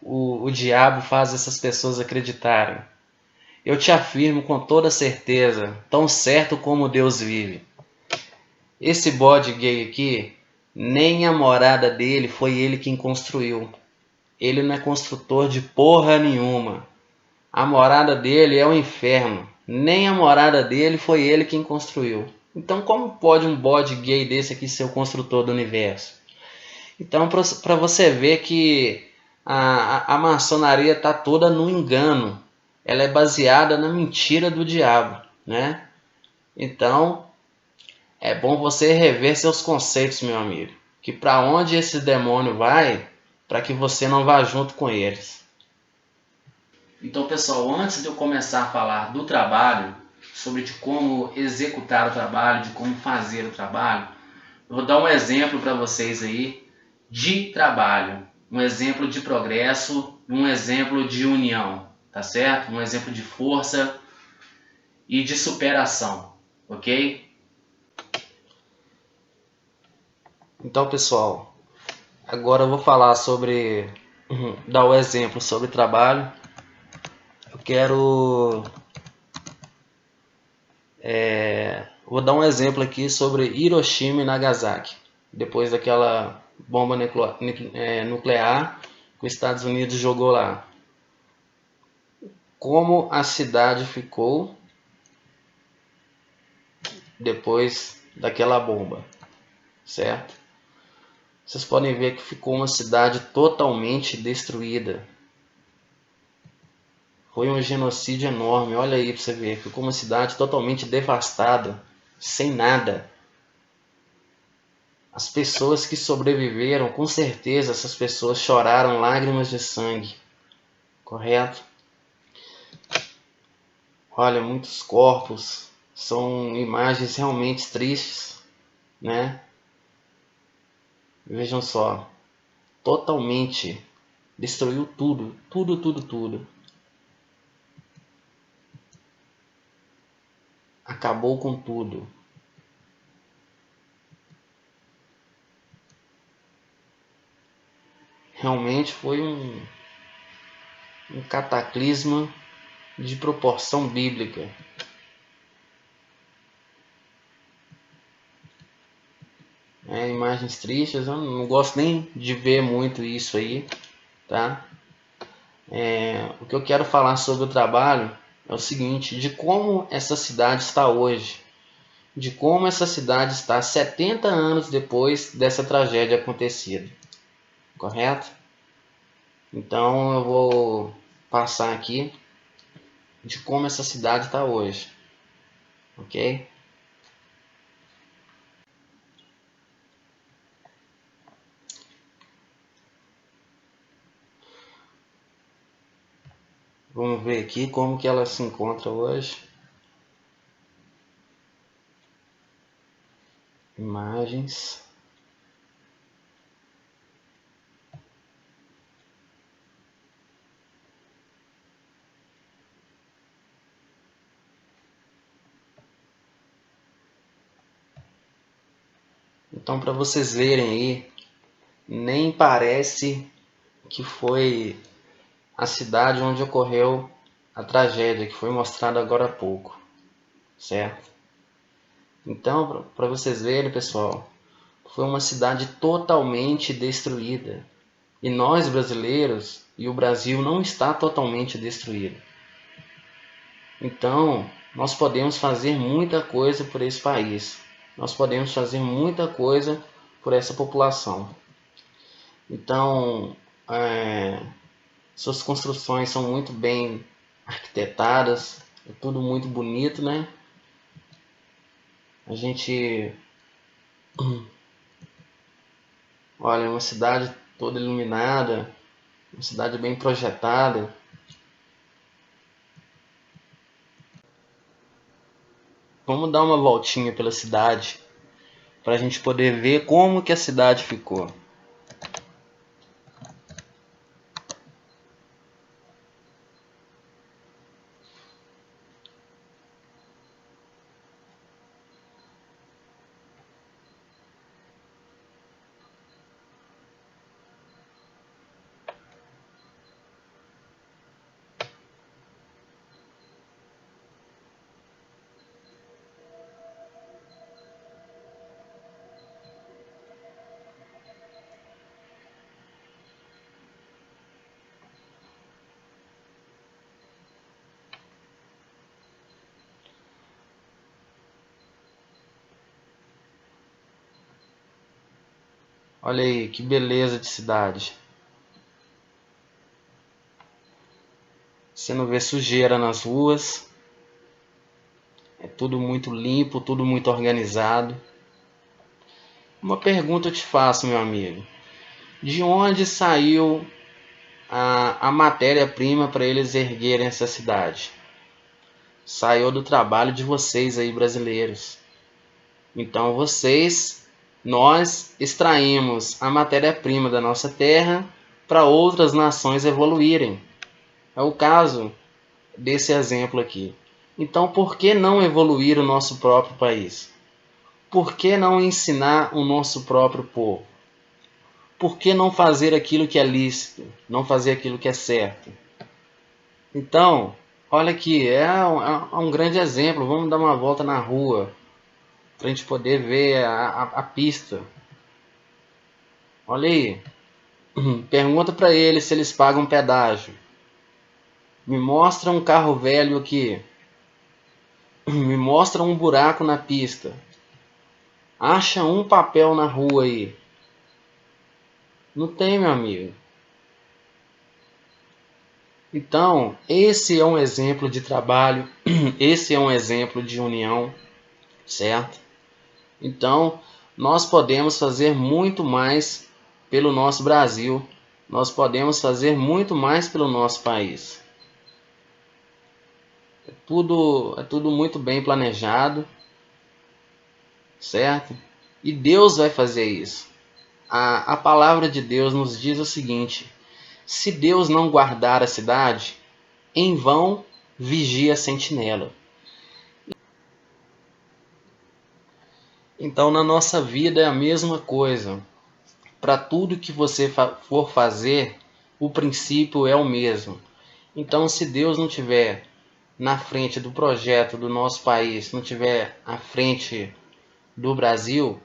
o diabo faz essas pessoas acreditarem. Eu te afirmo com toda certeza, tão certo como Deus vive. Esse bode gay aqui, nem a morada dele foi ele quem construiu. Ele não é construtor de porra nenhuma. A morada dele é o inferno. Nem a morada dele foi ele quem construiu. Então como pode um bode gay desse aqui ser o construtor do universo? Então para você ver que a maçonaria está toda no engano. Ela é baseada na mentira do diabo, né? Então é bom você rever seus conceitos, meu amigo. Que para onde esse demônio vai, para que você não vá junto com eles. Então, pessoal, antes de eu começar a falar do trabalho, sobre de como executar o trabalho, de como fazer o trabalho, eu vou dar um exemplo para vocês aí de trabalho, um exemplo de progresso, um exemplo de união, tá certo? Um exemplo de força e de superação, ok? Então, pessoal, agora eu vou falar sobre, dar o exemplo sobre trabalho. Eu quero vou dar um exemplo aqui sobre Hiroshima e Nagasaki, depois daquela bomba nuclear que os Estados Unidos jogou lá. Como a cidade ficou depois daquela bomba, certo? Vocês podem ver que ficou uma cidade totalmente destruída. Foi um genocídio enorme, olha aí para você ver. Ficou uma cidade totalmente devastada, sem nada. As pessoas que sobreviveram, com certeza essas pessoas choraram lágrimas de sangue. correto? Olha, muitos corpos, são imagens realmente tristes, né? Vejam só, totalmente destruiu tudo, tudo, tudo, tudo. Acabou com tudo. Realmente foi um cataclisma de proporção bíblica. Imagens tristes, eu não gosto nem de ver muito isso aí, tá? O que eu quero falar sobre o trabalho é o seguinte, de como essa cidade está hoje, de como essa cidade está 70 anos depois dessa tragédia acontecida, correto? Então eu vou passar aqui de como essa cidade está hoje, ok? Vamos ver aqui como que ela se encontra hoje. Imagens. Então, para vocês verem aí, nem parece que foi a cidade onde ocorreu a tragédia, que foi mostrada agora há pouco, certo? Então, para vocês verem, pessoal, foi uma cidade totalmente destruída. E nós, brasileiros, e o Brasil não está totalmente destruído. Então, nós podemos fazer muita coisa por esse país. Nós podemos fazer muita coisa por essa população. Então, suas construções são muito bem arquitetadas, é tudo muito bonito, né? A gente olha, uma cidade toda iluminada, uma cidade bem projetada. Vamos dar uma voltinha pela cidade para a gente poder ver como que a cidade ficou. Olha aí, que beleza de cidade. Você não vê sujeira nas ruas. É tudo muito limpo, tudo muito organizado. Uma pergunta eu te faço, meu amigo. De onde saiu a matéria-prima para eles erguerem essa cidade? Saiu do trabalho de vocês aí, brasileiros. Então nós extraímos a matéria-prima da nossa terra para outras nações evoluírem. É o caso desse exemplo aqui. Então, por que não evoluir o nosso próprio país? Por que não ensinar o nosso próprio povo? Por que não fazer aquilo que é lícito? Não fazer aquilo que é certo? Então, olha aqui, é um grande exemplo. Vamos dar uma volta na rua para a gente poder ver a pista. Olha aí. Pergunta para eles se eles pagam pedágio. Me mostra um carro velho aqui. Me mostra um buraco na pista. Acha um papel na rua aí. Não tem, meu amigo. Então, esse é um exemplo de trabalho, esse é um exemplo de união, certo? Então, nós podemos fazer muito mais pelo nosso Brasil, nós podemos fazer muito mais pelo nosso país. É tudo muito bem planejado, certo? E Deus vai fazer isso. A palavra de Deus nos diz o seguinte: se Deus não guardar a cidade, em vão vigia a sentinela. Então, na nossa vida é a mesma coisa. Para tudo que você for fazer, o princípio é o mesmo. Então, se Deus não tiver na frente do projeto do nosso país, não tiver à frente do Brasil,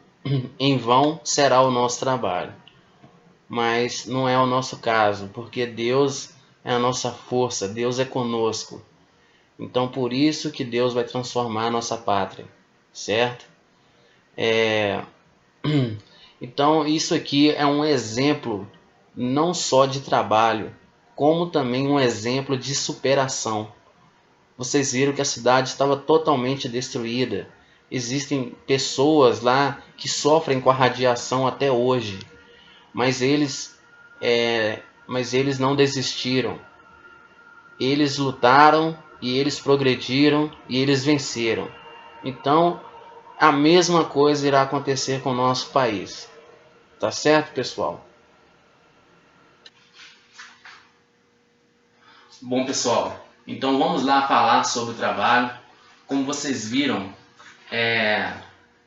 em vão será o nosso trabalho. Mas não é o nosso caso, porque Deus é a nossa força, Deus é conosco. Então, por isso que Deus vai transformar a nossa pátria, certo? Então, isso aqui é um exemplo não só de trabalho, como também um exemplo de superação. Vocês viram que a cidade estava totalmente destruída. Existem pessoas lá que sofrem com a radiação até hoje, mas eles não desistiram. Eles lutaram e eles progrediram e eles venceram. Então, a mesma coisa irá acontecer com o nosso país. Tá certo, pessoal? Bom, pessoal, então vamos lá falar sobre o trabalho. Como vocês viram,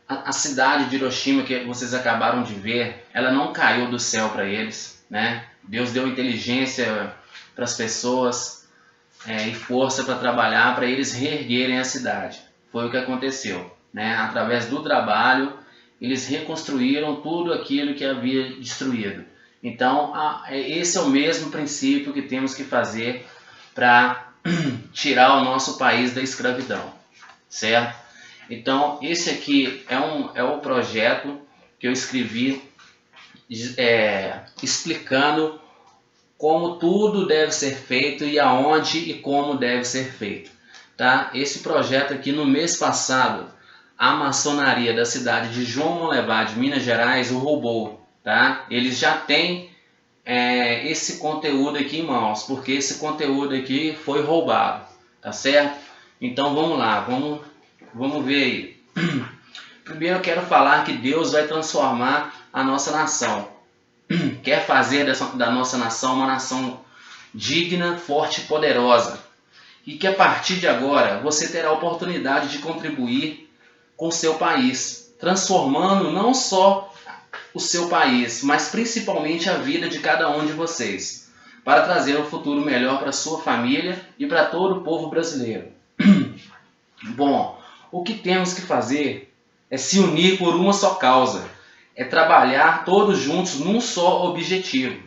a cidade de Hiroshima que vocês acabaram de ver, ela não caiu do céu para eles, né? Deus deu inteligência para as pessoas e força para trabalhar para eles reerguerem a cidade. Foi o que aconteceu, né? Através do trabalho, eles reconstruíram tudo aquilo que havia destruído. Então, esse é o mesmo princípio que temos que fazer para tirar o nosso país da escravidão, certo? Então, esse aqui é o projeto que eu escrevi explicando como tudo deve ser feito e aonde e como deve ser feito. Tá? Esse projeto aqui, no mês passado, a maçonaria da cidade de João Monlevade, Minas Gerais, o roubou. Tá? Eles já têm esse conteúdo aqui em mãos, porque esse conteúdo aqui foi roubado. Tá certo? Então vamos lá, vamos ver aí. Primeiro eu quero falar que Deus vai transformar a nossa nação. Quer fazer da nossa nação uma nação digna, forte e poderosa. E que a partir de agora você terá a oportunidade de contribuir com o seu país, transformando não só o seu país, mas principalmente a vida de cada um de vocês, para trazer um futuro melhor para a sua família e para todo o povo brasileiro. Bom, o que temos que fazer é se unir por uma só causa, é trabalhar todos juntos num só objetivo,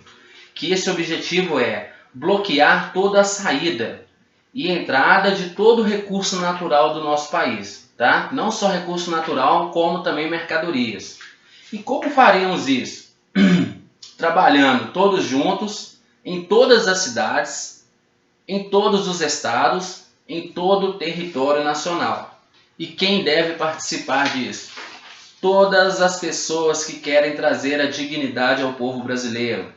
que esse objetivo é bloquear toda a saída e entrada de todo o recurso natural do nosso país, tá? Não só recurso natural, como também mercadorias. E como faremos isso? Trabalhando todos juntos, em todas as cidades, em todos os estados, em todo o território nacional. E quem deve participar disso? Todas as pessoas que querem trazer a dignidade ao povo brasileiro.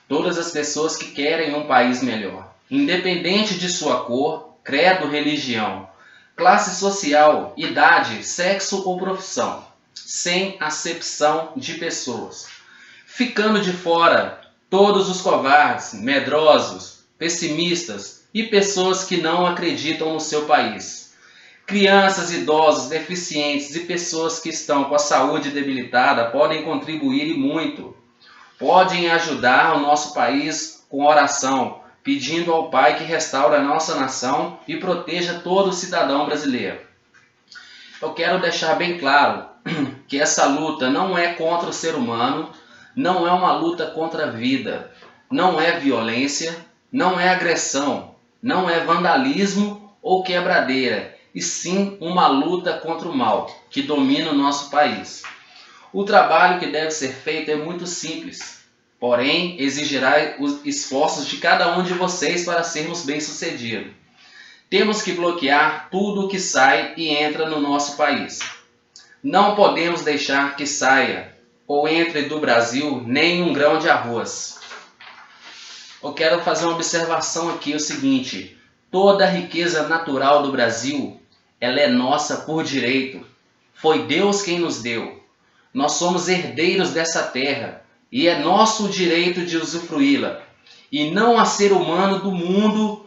Todas as pessoas que querem um país melhor. Independente de sua cor, credo, religião, classe social, idade, sexo ou profissão. Sem acepção de pessoas. Ficando de fora todos os covardes, medrosos, pessimistas e pessoas que não acreditam no seu país. Crianças, idosos, deficientes e pessoas que estão com a saúde debilitada podem contribuir e muito. Podem ajudar o nosso país com oração, pedindo ao Pai que restaure a nossa nação e proteja todo cidadão brasileiro. Eu quero deixar bem claro que essa luta não é contra o ser humano, não é uma luta contra a vida, não é violência, não é agressão, não é vandalismo ou quebradeira, e sim uma luta contra o mal que domina o nosso país. O trabalho que deve ser feito é muito simples, porém exigirá os esforços de cada um de vocês para sermos bem-sucedidos. Temos que bloquear tudo o que sai e entra no nosso país. Não podemos deixar que saia ou entre do Brasil nem um grão de arroz. eu quero fazer uma observação aqui, o seguinte: toda a riqueza natural do Brasil, ela é nossa por direito. Foi Deus quem nos deu. Nós somos herdeiros dessa terra e é nosso direito de usufruí-la. E não há ser humano do mundo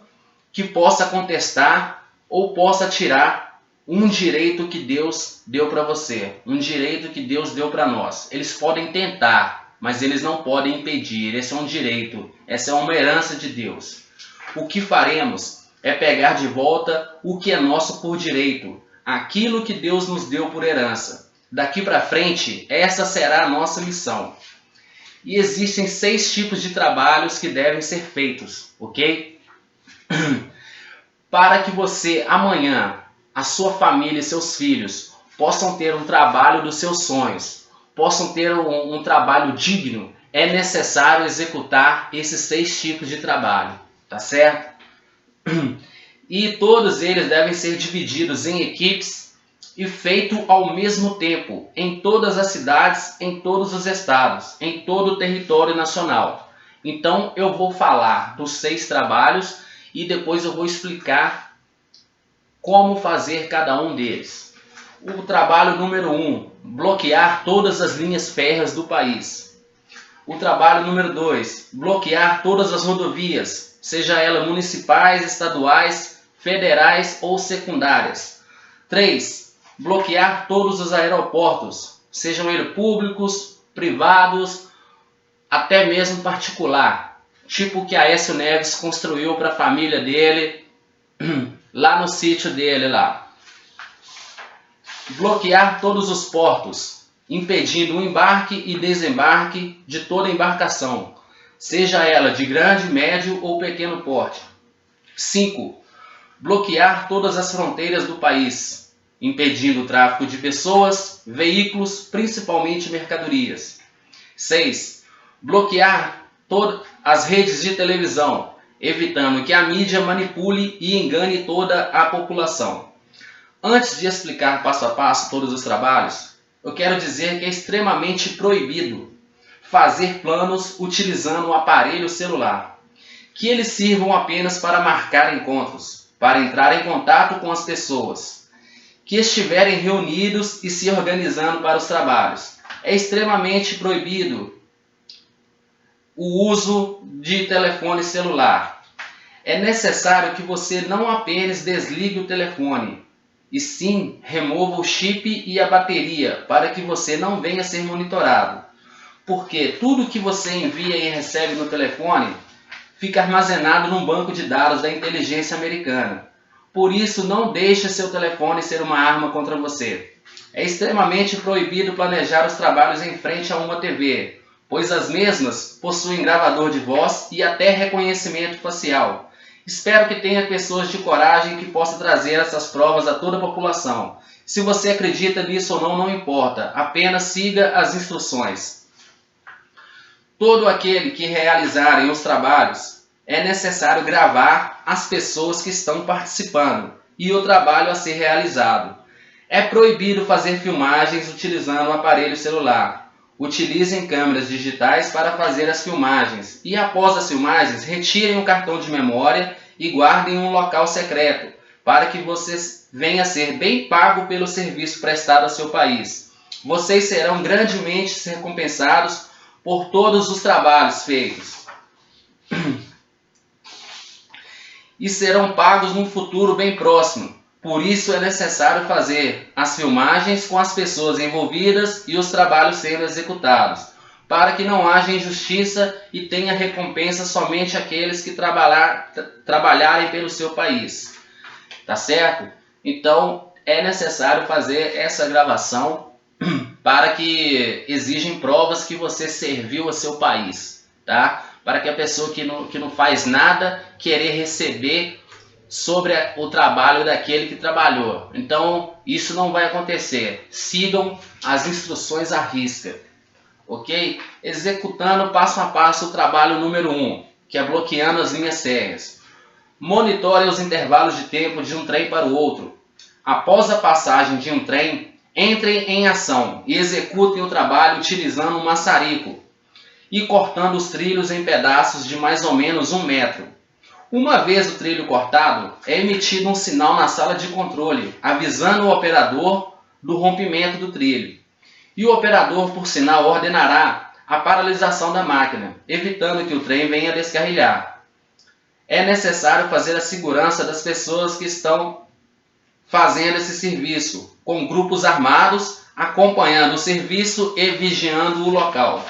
que possa contestar ou possa tirar um direito que Deus deu para você, um direito que Deus deu para nós. Eles podem tentar, mas eles não podem impedir. Esse é um direito, essa é uma herança de Deus. O que faremos é pegar de volta o que é nosso por direito, aquilo que Deus nos deu por herança. Daqui para frente, essa será a nossa missão. E existem 6 tipos de trabalhos que devem ser feitos, ok? Para que você amanhã, a sua família e seus filhos possam ter um trabalho dos seus sonhos, possam ter um trabalho digno, é necessário executar esses 6 tipos de trabalho, tá certo? E todos eles devem ser divididos em equipes e feito ao mesmo tempo, em todas as cidades, em todos os estados, em todo o território nacional. Então eu vou falar dos 6 trabalhos e depois eu vou explicar como fazer cada um deles. O trabalho número 1, bloquear todas as linhas férreas do país. O trabalho número 2, bloquear todas as rodovias, seja elas municipais, estaduais, federais ou secundárias. 3, bloquear todos os aeroportos, sejam eles públicos, privados, até mesmo particular, tipo o que Aécio Neves construiu para a família dele, lá no sítio dele lá. Bloquear todos os portos, impedindo o embarque e desembarque de toda embarcação, seja ela de grande, médio ou pequeno porte. 5. Bloquear todas as fronteiras do país, impedindo o tráfico de pessoas, veículos, principalmente mercadorias. 6. Bloquear todas as redes de televisão, evitando que a mídia manipule e engane toda a população. Antes de explicar passo a passo todos os trabalhos, eu quero dizer que é extremamente proibido fazer planos utilizando o aparelho celular, que eles sirvam apenas para marcar encontros, para entrar em contato com as pessoas que estiverem reunidos e se organizando para os trabalhos. É extremamente proibido o uso de telefone celular. É necessário que você não apenas desligue o telefone, e sim remova o chip e a bateria para que você não venha a ser monitorado. Porque tudo que você envia e recebe no telefone fica armazenado num banco de dados da inteligência americana. Por isso, não deixe seu telefone ser uma arma contra você. É extremamente proibido planejar os trabalhos em frente a uma TV, pois as mesmas possuem gravador de voz e até reconhecimento facial. Espero que tenha pessoas de coragem que possam trazer essas provas a toda a população. Se você acredita nisso ou não, não importa, apenas siga as instruções. Todo aquele que realizarem os trabalhos, é necessário gravar as pessoas que estão participando e o trabalho a ser realizado. É proibido fazer filmagens utilizando o aparelho celular. Utilizem câmeras digitais para fazer as filmagens e após as filmagens retirem o cartão de memória e guardem em um local secreto para que você venha a ser bem pago pelo serviço prestado ao seu país. Vocês serão grandemente recompensados por todos os trabalhos feitos e serão pagos num futuro bem próximo. Por isso é necessário fazer as filmagens com as pessoas envolvidas e os trabalhos sendo executados, para que não haja injustiça e tenha recompensa somente aqueles que trabalharem pelo seu país. Tá certo? Então é necessário fazer essa gravação para que exijam provas que você serviu a seu país, tá? Para que a pessoa que não faz nada querer receber sobre o trabalho daquele que trabalhou. Então, isso não vai acontecer. Sigam as instruções à risca, ok? Executando passo a passo o trabalho número 1, que é bloqueando as linhas férreas. Monitore os intervalos de tempo de um trem para o outro. Após a passagem de um trem, entrem em ação e executem o trabalho utilizando um maçarico. e cortando os trilhos em pedaços de mais ou menos 1 metro. Uma vez o trilho cortado, é emitido um sinal na sala de controle, avisando o operador do rompimento do trilho. E o operador, por sinal, ordenará a paralisação da máquina, evitando que o trem venha descarrilhar. É necessário fazer a segurança das pessoas que estão fazendo esse serviço, com grupos armados, acompanhando o serviço e vigiando o local.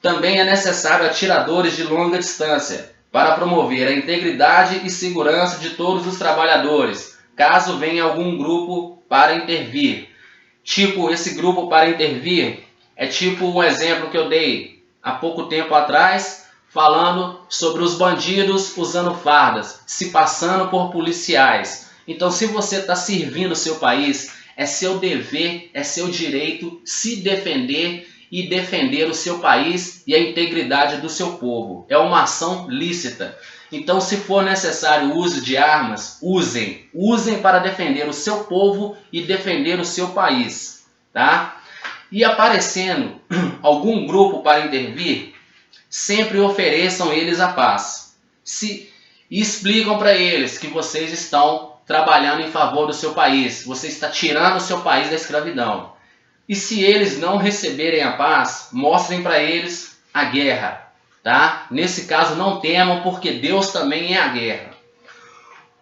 Também é necessário atiradores de longa distância, para promover a integridade e segurança de todos os trabalhadores, caso venha algum grupo para intervir. Tipo, esse grupo para intervir é tipo um exemplo que eu dei há pouco tempo atrás, falando sobre os bandidos usando fardas, se passando por policiais. Então, se você está servindo o seu país, é seu dever, é seu direito se defender e defender o seu país e a integridade do seu povo. É uma ação lícita. Então, se for necessário o uso de armas, usem. Usem para defender o seu povo e defender o seu país. Tá? E aparecendo algum grupo para intervir, sempre ofereçam eles a paz. E explicam para eles que vocês estão trabalhando em favor do seu país. Você está tirando o seu país da escravidão. E se eles não receberem a paz, mostrem para eles a guerra, tá? Nesse caso não temam, porque Deus também é a guerra.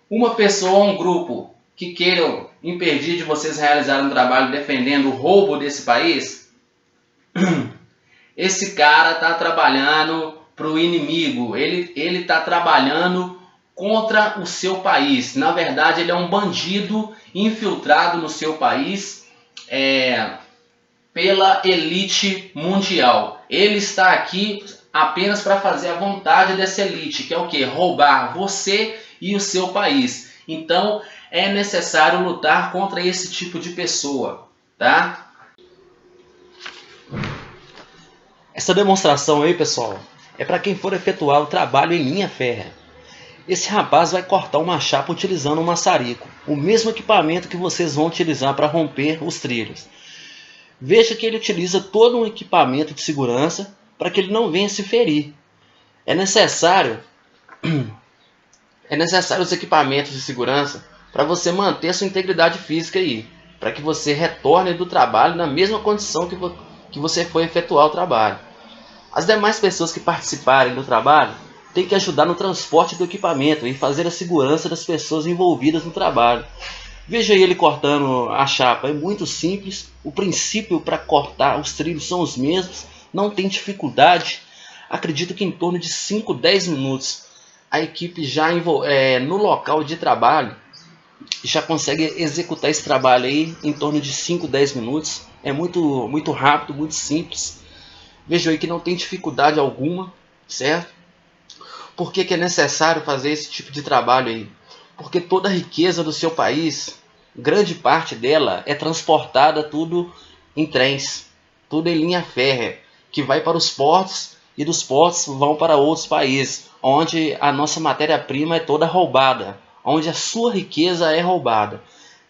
Uma pessoa ou um grupo que queiram impedir de vocês realizarem um trabalho defendendo o roubo desse país, esse cara está trabalhando para o inimigo, ele está trabalhando contra o seu país. Na verdade, ele é um bandido infiltrado no seu país, pela elite mundial. Ele está aqui apenas para fazer a vontade dessa elite, que é o quê? Roubar você e o seu país. Então, é necessário lutar contra esse tipo de pessoa, tá? Essa demonstração aí, pessoal, é para quem for efetuar o trabalho em linha férrea. Esse rapaz vai cortar uma chapa utilizando um maçarico, o mesmo equipamento que vocês vão utilizar para romper os trilhos. Veja que ele utiliza todo um equipamento de segurança para que ele não venha se ferir. É necessário os equipamentos de segurança para você manter a sua integridade física aí, para que você retorne do trabalho na mesma condição que você foi efetuar o trabalho. As demais pessoas que participarem do trabalho têm que ajudar no transporte do equipamento e fazer a segurança das pessoas envolvidas no trabalho. Veja ele cortando a chapa, é muito simples, o princípio para cortar os trilhos são os mesmos, não tem dificuldade. Acredito que em torno de 5, 10 minutos a equipe já no local de trabalho já consegue executar esse trabalho aí em torno de 5, 10 minutos. É muito rápido, muito simples. Veja aí que não tem dificuldade alguma, certo? Por que é necessário fazer esse tipo de trabalho aí? Porque toda a riqueza do seu país, grande parte dela é transportada tudo em trens, tudo em linha férrea, que vai para os portos e dos portos vão para outros países, onde a nossa matéria-prima é toda roubada, onde a sua riqueza é roubada.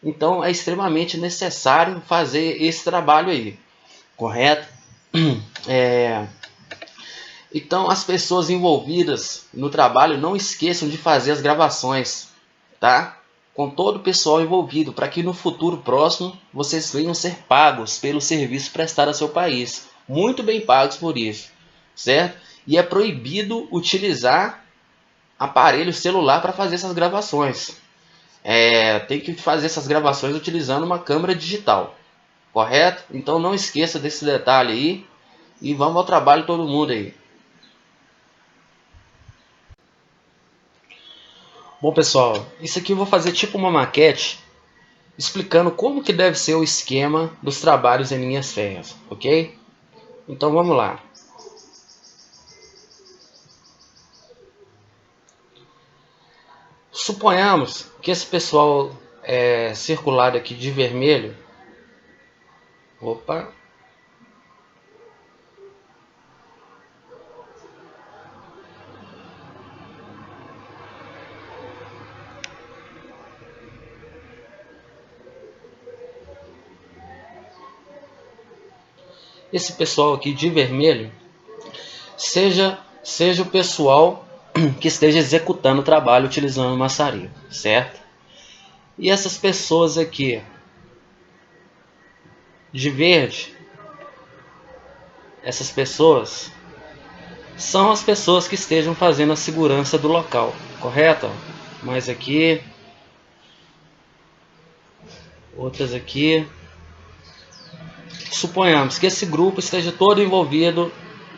Então é extremamente necessário fazer esse trabalho aí, correto? Então as pessoas envolvidas no trabalho não esqueçam de fazer as gravações, tá? Com todo o pessoal envolvido, para que no futuro próximo vocês venham ser pagos pelo serviço prestado ao seu país. Muito bem pagos por isso, certo? E é proibido utilizar aparelho celular para fazer essas gravações. Tem que fazer essas gravações utilizando uma câmera digital, correto? Então não esqueça desse detalhe aí e vamos ao trabalho todo mundo aí. Bom pessoal, isso aqui eu vou fazer tipo uma maquete explicando como que deve ser o esquema dos trabalhos em linhas férreas, ok? Então vamos lá. Suponhamos que esse pessoal circulado aqui de vermelho, opa, esse pessoal aqui de vermelho seja o pessoal que esteja executando o trabalho utilizando o maçarico, certo? E essas pessoas aqui de verde, essas pessoas são as pessoas que estejam fazendo a segurança do local, correto? Mais aqui, outras aqui. Suponhamos que esse grupo esteja todo envolvido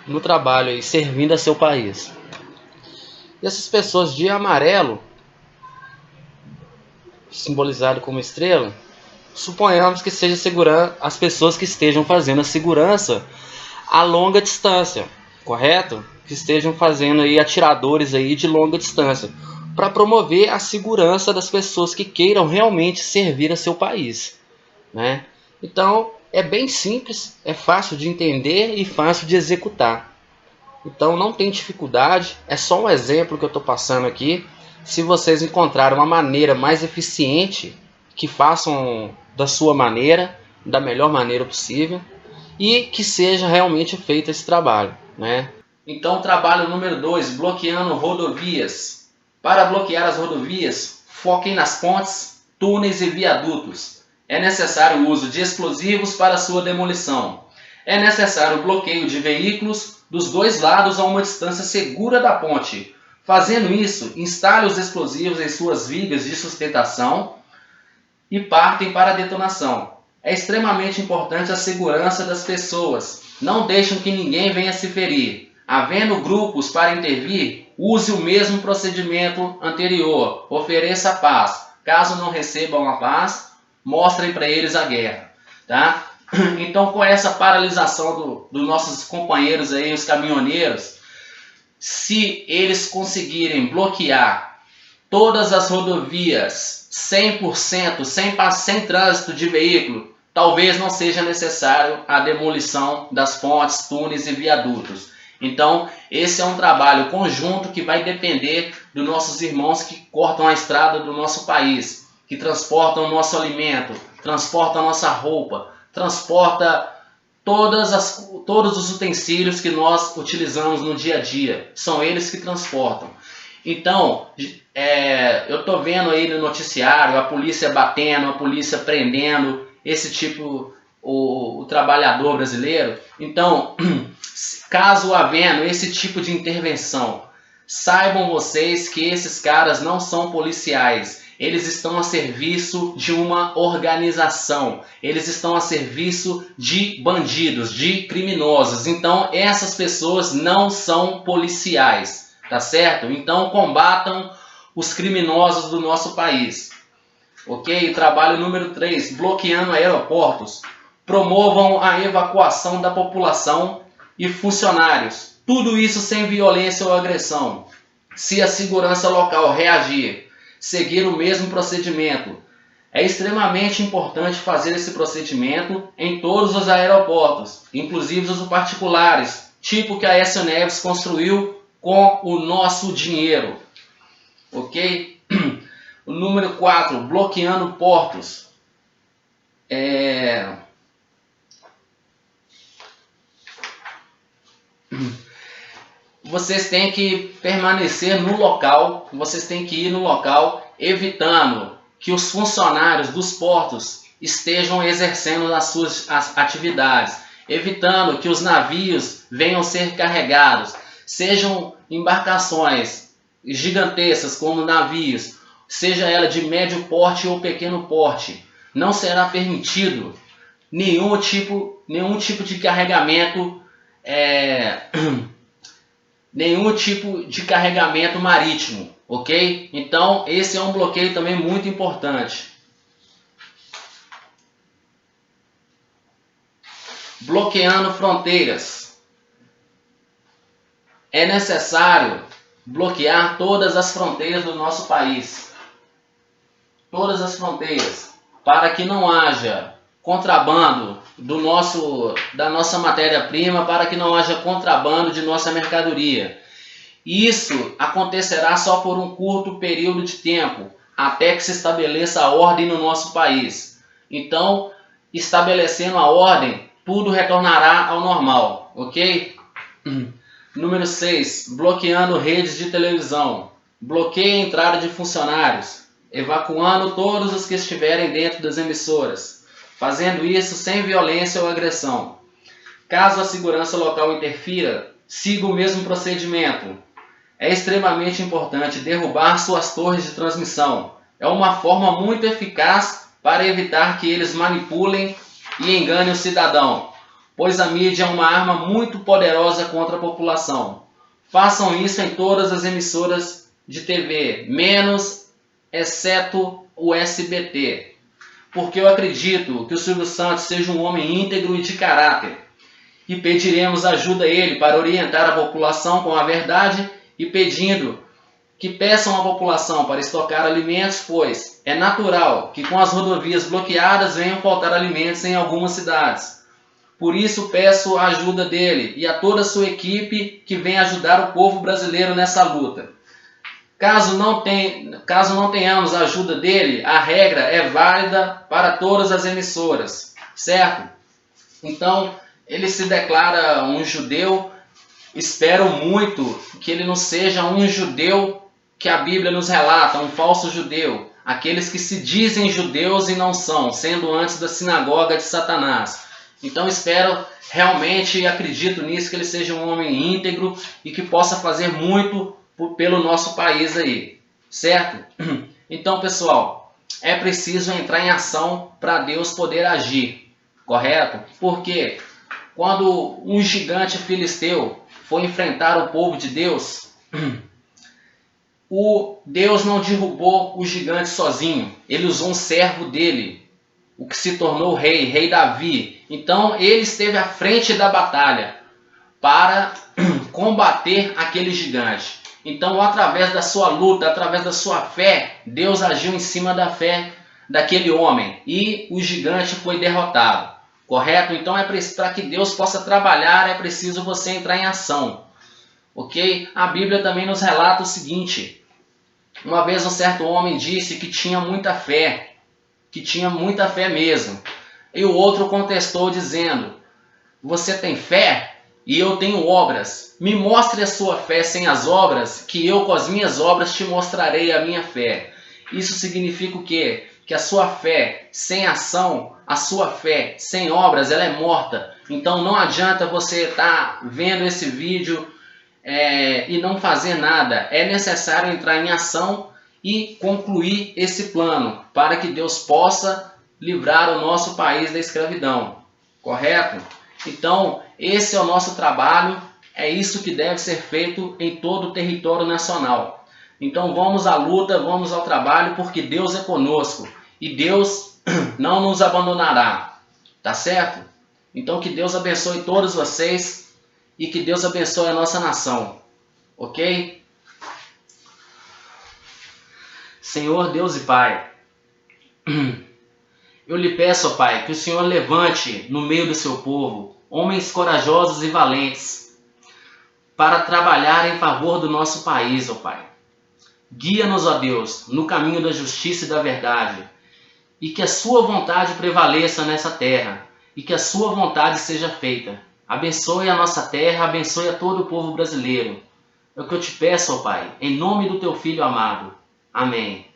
no trabalho e servindo a seu país. E essas pessoas de amarelo, simbolizado como estrela, suponhamos que seja segurando as pessoas que estejam fazendo a segurança a longa distância, correto? Que estejam fazendo aí atiradores aí de longa distância, para promover a segurança das pessoas que queiram realmente servir a seu país, né? Então é bem simples, é fácil de entender e fácil de executar. Então não tem dificuldade, é só um exemplo que eu estou passando aqui. Se vocês encontrarem uma maneira mais eficiente, que façam da sua maneira, da melhor maneira possível, e que seja realmente feito esse trabalho, né? Então, trabalho número 2, bloqueando rodovias. Para bloquear as rodovias, foquem nas pontes, túneis e viadutos. É necessário o uso de explosivos para sua demolição. É necessário o bloqueio de veículos dos dois lados a uma distância segura da ponte. Fazendo isso, instale os explosivos em suas vigas de sustentação e partem para a detonação. É extremamente importante a segurança das pessoas. Não deixem que ninguém venha se ferir. Havendo grupos para intervir, use o mesmo procedimento anterior. Ofereça a paz. Caso não recebam a paz, mostrem para eles a guerra. Tá? Então, com essa paralisação dos nossos companheiros aí, os caminhoneiros, se eles conseguirem bloquear todas as rodovias 100%, sem trânsito de veículo, talvez não seja necessário a demolição das pontes, túneis e viadutos. Então, esse é um trabalho conjunto que vai depender dos nossos irmãos que cortam a estrada do nosso país, que transportam o nosso alimento, transportam a nossa roupa, transporta todos os utensílios que nós utilizamos no dia a dia. São eles que transportam. Então, eu estou vendo aí no noticiário a polícia batendo, a polícia prendendo esse tipo, o trabalhador brasileiro. Então, caso havendo esse tipo de intervenção, saibam vocês que esses caras não são policiais. Eles estão a serviço de uma organização. Eles estão a serviço de bandidos, de criminosos. Então, essas pessoas não são policiais. Tá certo? Então combatam os criminosos do nosso país. Ok? Trabalho número 3, bloqueando aeroportos. Promovam a evacuação da população e funcionários. Tudo isso sem violência ou agressão. Se a segurança local reagir, seguir o mesmo procedimento. É extremamente importante fazer esse procedimento em todos os aeroportos, inclusive os particulares, tipo que a Aécio Neves construiu com o nosso dinheiro, ok? O número 4, bloqueando portos. Vocês têm que permanecer no local, vocês têm que ir no local, evitando que os funcionários dos portos estejam exercendo as suas atividades, evitando que os navios venham ser carregados, sejam embarcações gigantescas como navios, seja ela de médio porte ou pequeno porte, não será permitido nenhum tipo de carregamento, nenhum tipo de carregamento marítimo, ok? Então esse é um bloqueio também muito importante. Bloqueando fronteiras. É necessário bloquear todas as fronteiras do nosso país. Todas as fronteiras. Para que não haja contrabando da nossa matéria-prima, para que não haja contrabando de nossa mercadoria. Isso acontecerá só por um curto período de tempo, até que se estabeleça a ordem no nosso país. Então, estabelecendo a ordem, tudo retornará ao normal, ok? Número 6, bloqueando redes de televisão. Bloqueie a entrada de funcionários, evacuando todos os que estiverem dentro das emissoras, fazendo isso sem violência ou agressão. Caso a segurança local interfira, siga o mesmo procedimento. É extremamente importante derrubar suas torres de transmissão. É uma forma muito eficaz para evitar que eles manipulem e enganem o cidadão, pois a mídia é uma arma muito poderosa contra a população. Façam isso em todas as emissoras de TV, exceto o SBT, porque eu acredito que o Silvio Santos seja um homem íntegro e de caráter, e pediremos ajuda a ele para orientar a população com a verdade e pedindo que peçam à população para estocar alimentos, pois é natural que com as rodovias bloqueadas venham faltar alimentos em algumas cidades. Por isso peço a ajuda dele e a toda a sua equipe que vem ajudar o povo brasileiro nessa luta. Caso não tenhamos a ajuda dele, a regra é válida para todas as emissoras, certo? Então, ele se declara um judeu. Espero muito que ele não seja um judeu que a Bíblia nos relata, um falso judeu. Aqueles que se dizem judeus e não são, sendo antes da sinagoga de Satanás. Então espero realmente e acredito nisso, que ele seja um homem íntegro e que possa fazer muito pelo nosso país aí, certo? Então, pessoal, é preciso entrar em ação para Deus poder agir, correto? Porque quando um gigante filisteu foi enfrentar o povo de Deus, Deus não derrubou o gigante sozinho. Ele usou um servo dele, o que se tornou rei Davi. Então ele esteve à frente da batalha para combater aquele gigante. Então, através da sua luta, através da sua fé, Deus agiu em cima da fé daquele homem e o gigante foi derrotado. Correto? Então, para que Deus possa trabalhar, é preciso você entrar em ação. Ok? A Bíblia também nos relata o seguinte: uma vez um certo homem disse que tinha muita fé mesmo. E o outro contestou dizendo: você tem fé e eu tenho obras. Me mostre a sua fé sem as obras, que eu com as minhas obras te mostrarei a minha fé. Isso significa o quê? Que a sua fé sem ação, a sua fé sem obras, ela é morta. Então não adianta você estar vendo esse vídeo e não fazer nada. É necessário entrar em ação e concluir esse plano para que Deus possa livrar o nosso país da escravidão. Correto? Então, esse é o nosso trabalho, é isso que deve ser feito em todo o território nacional. Então vamos à luta, vamos ao trabalho, porque Deus é conosco e Deus não nos abandonará, tá certo? Então que Deus abençoe todos vocês e que Deus abençoe a nossa nação, ok? Senhor Deus e Pai, eu lhe peço, ó Pai, que o Senhor levante no meio do seu povo homens corajosos e valentes para trabalhar em favor do nosso país, ó Pai. Guia-nos, ó Deus, no caminho da justiça e da verdade, e que a sua vontade prevaleça nessa terra, e que a sua vontade seja feita. Abençoe a nossa terra, abençoe a todo o povo brasileiro. É o que eu te peço, ó Pai, em nome do teu Filho amado. Amém.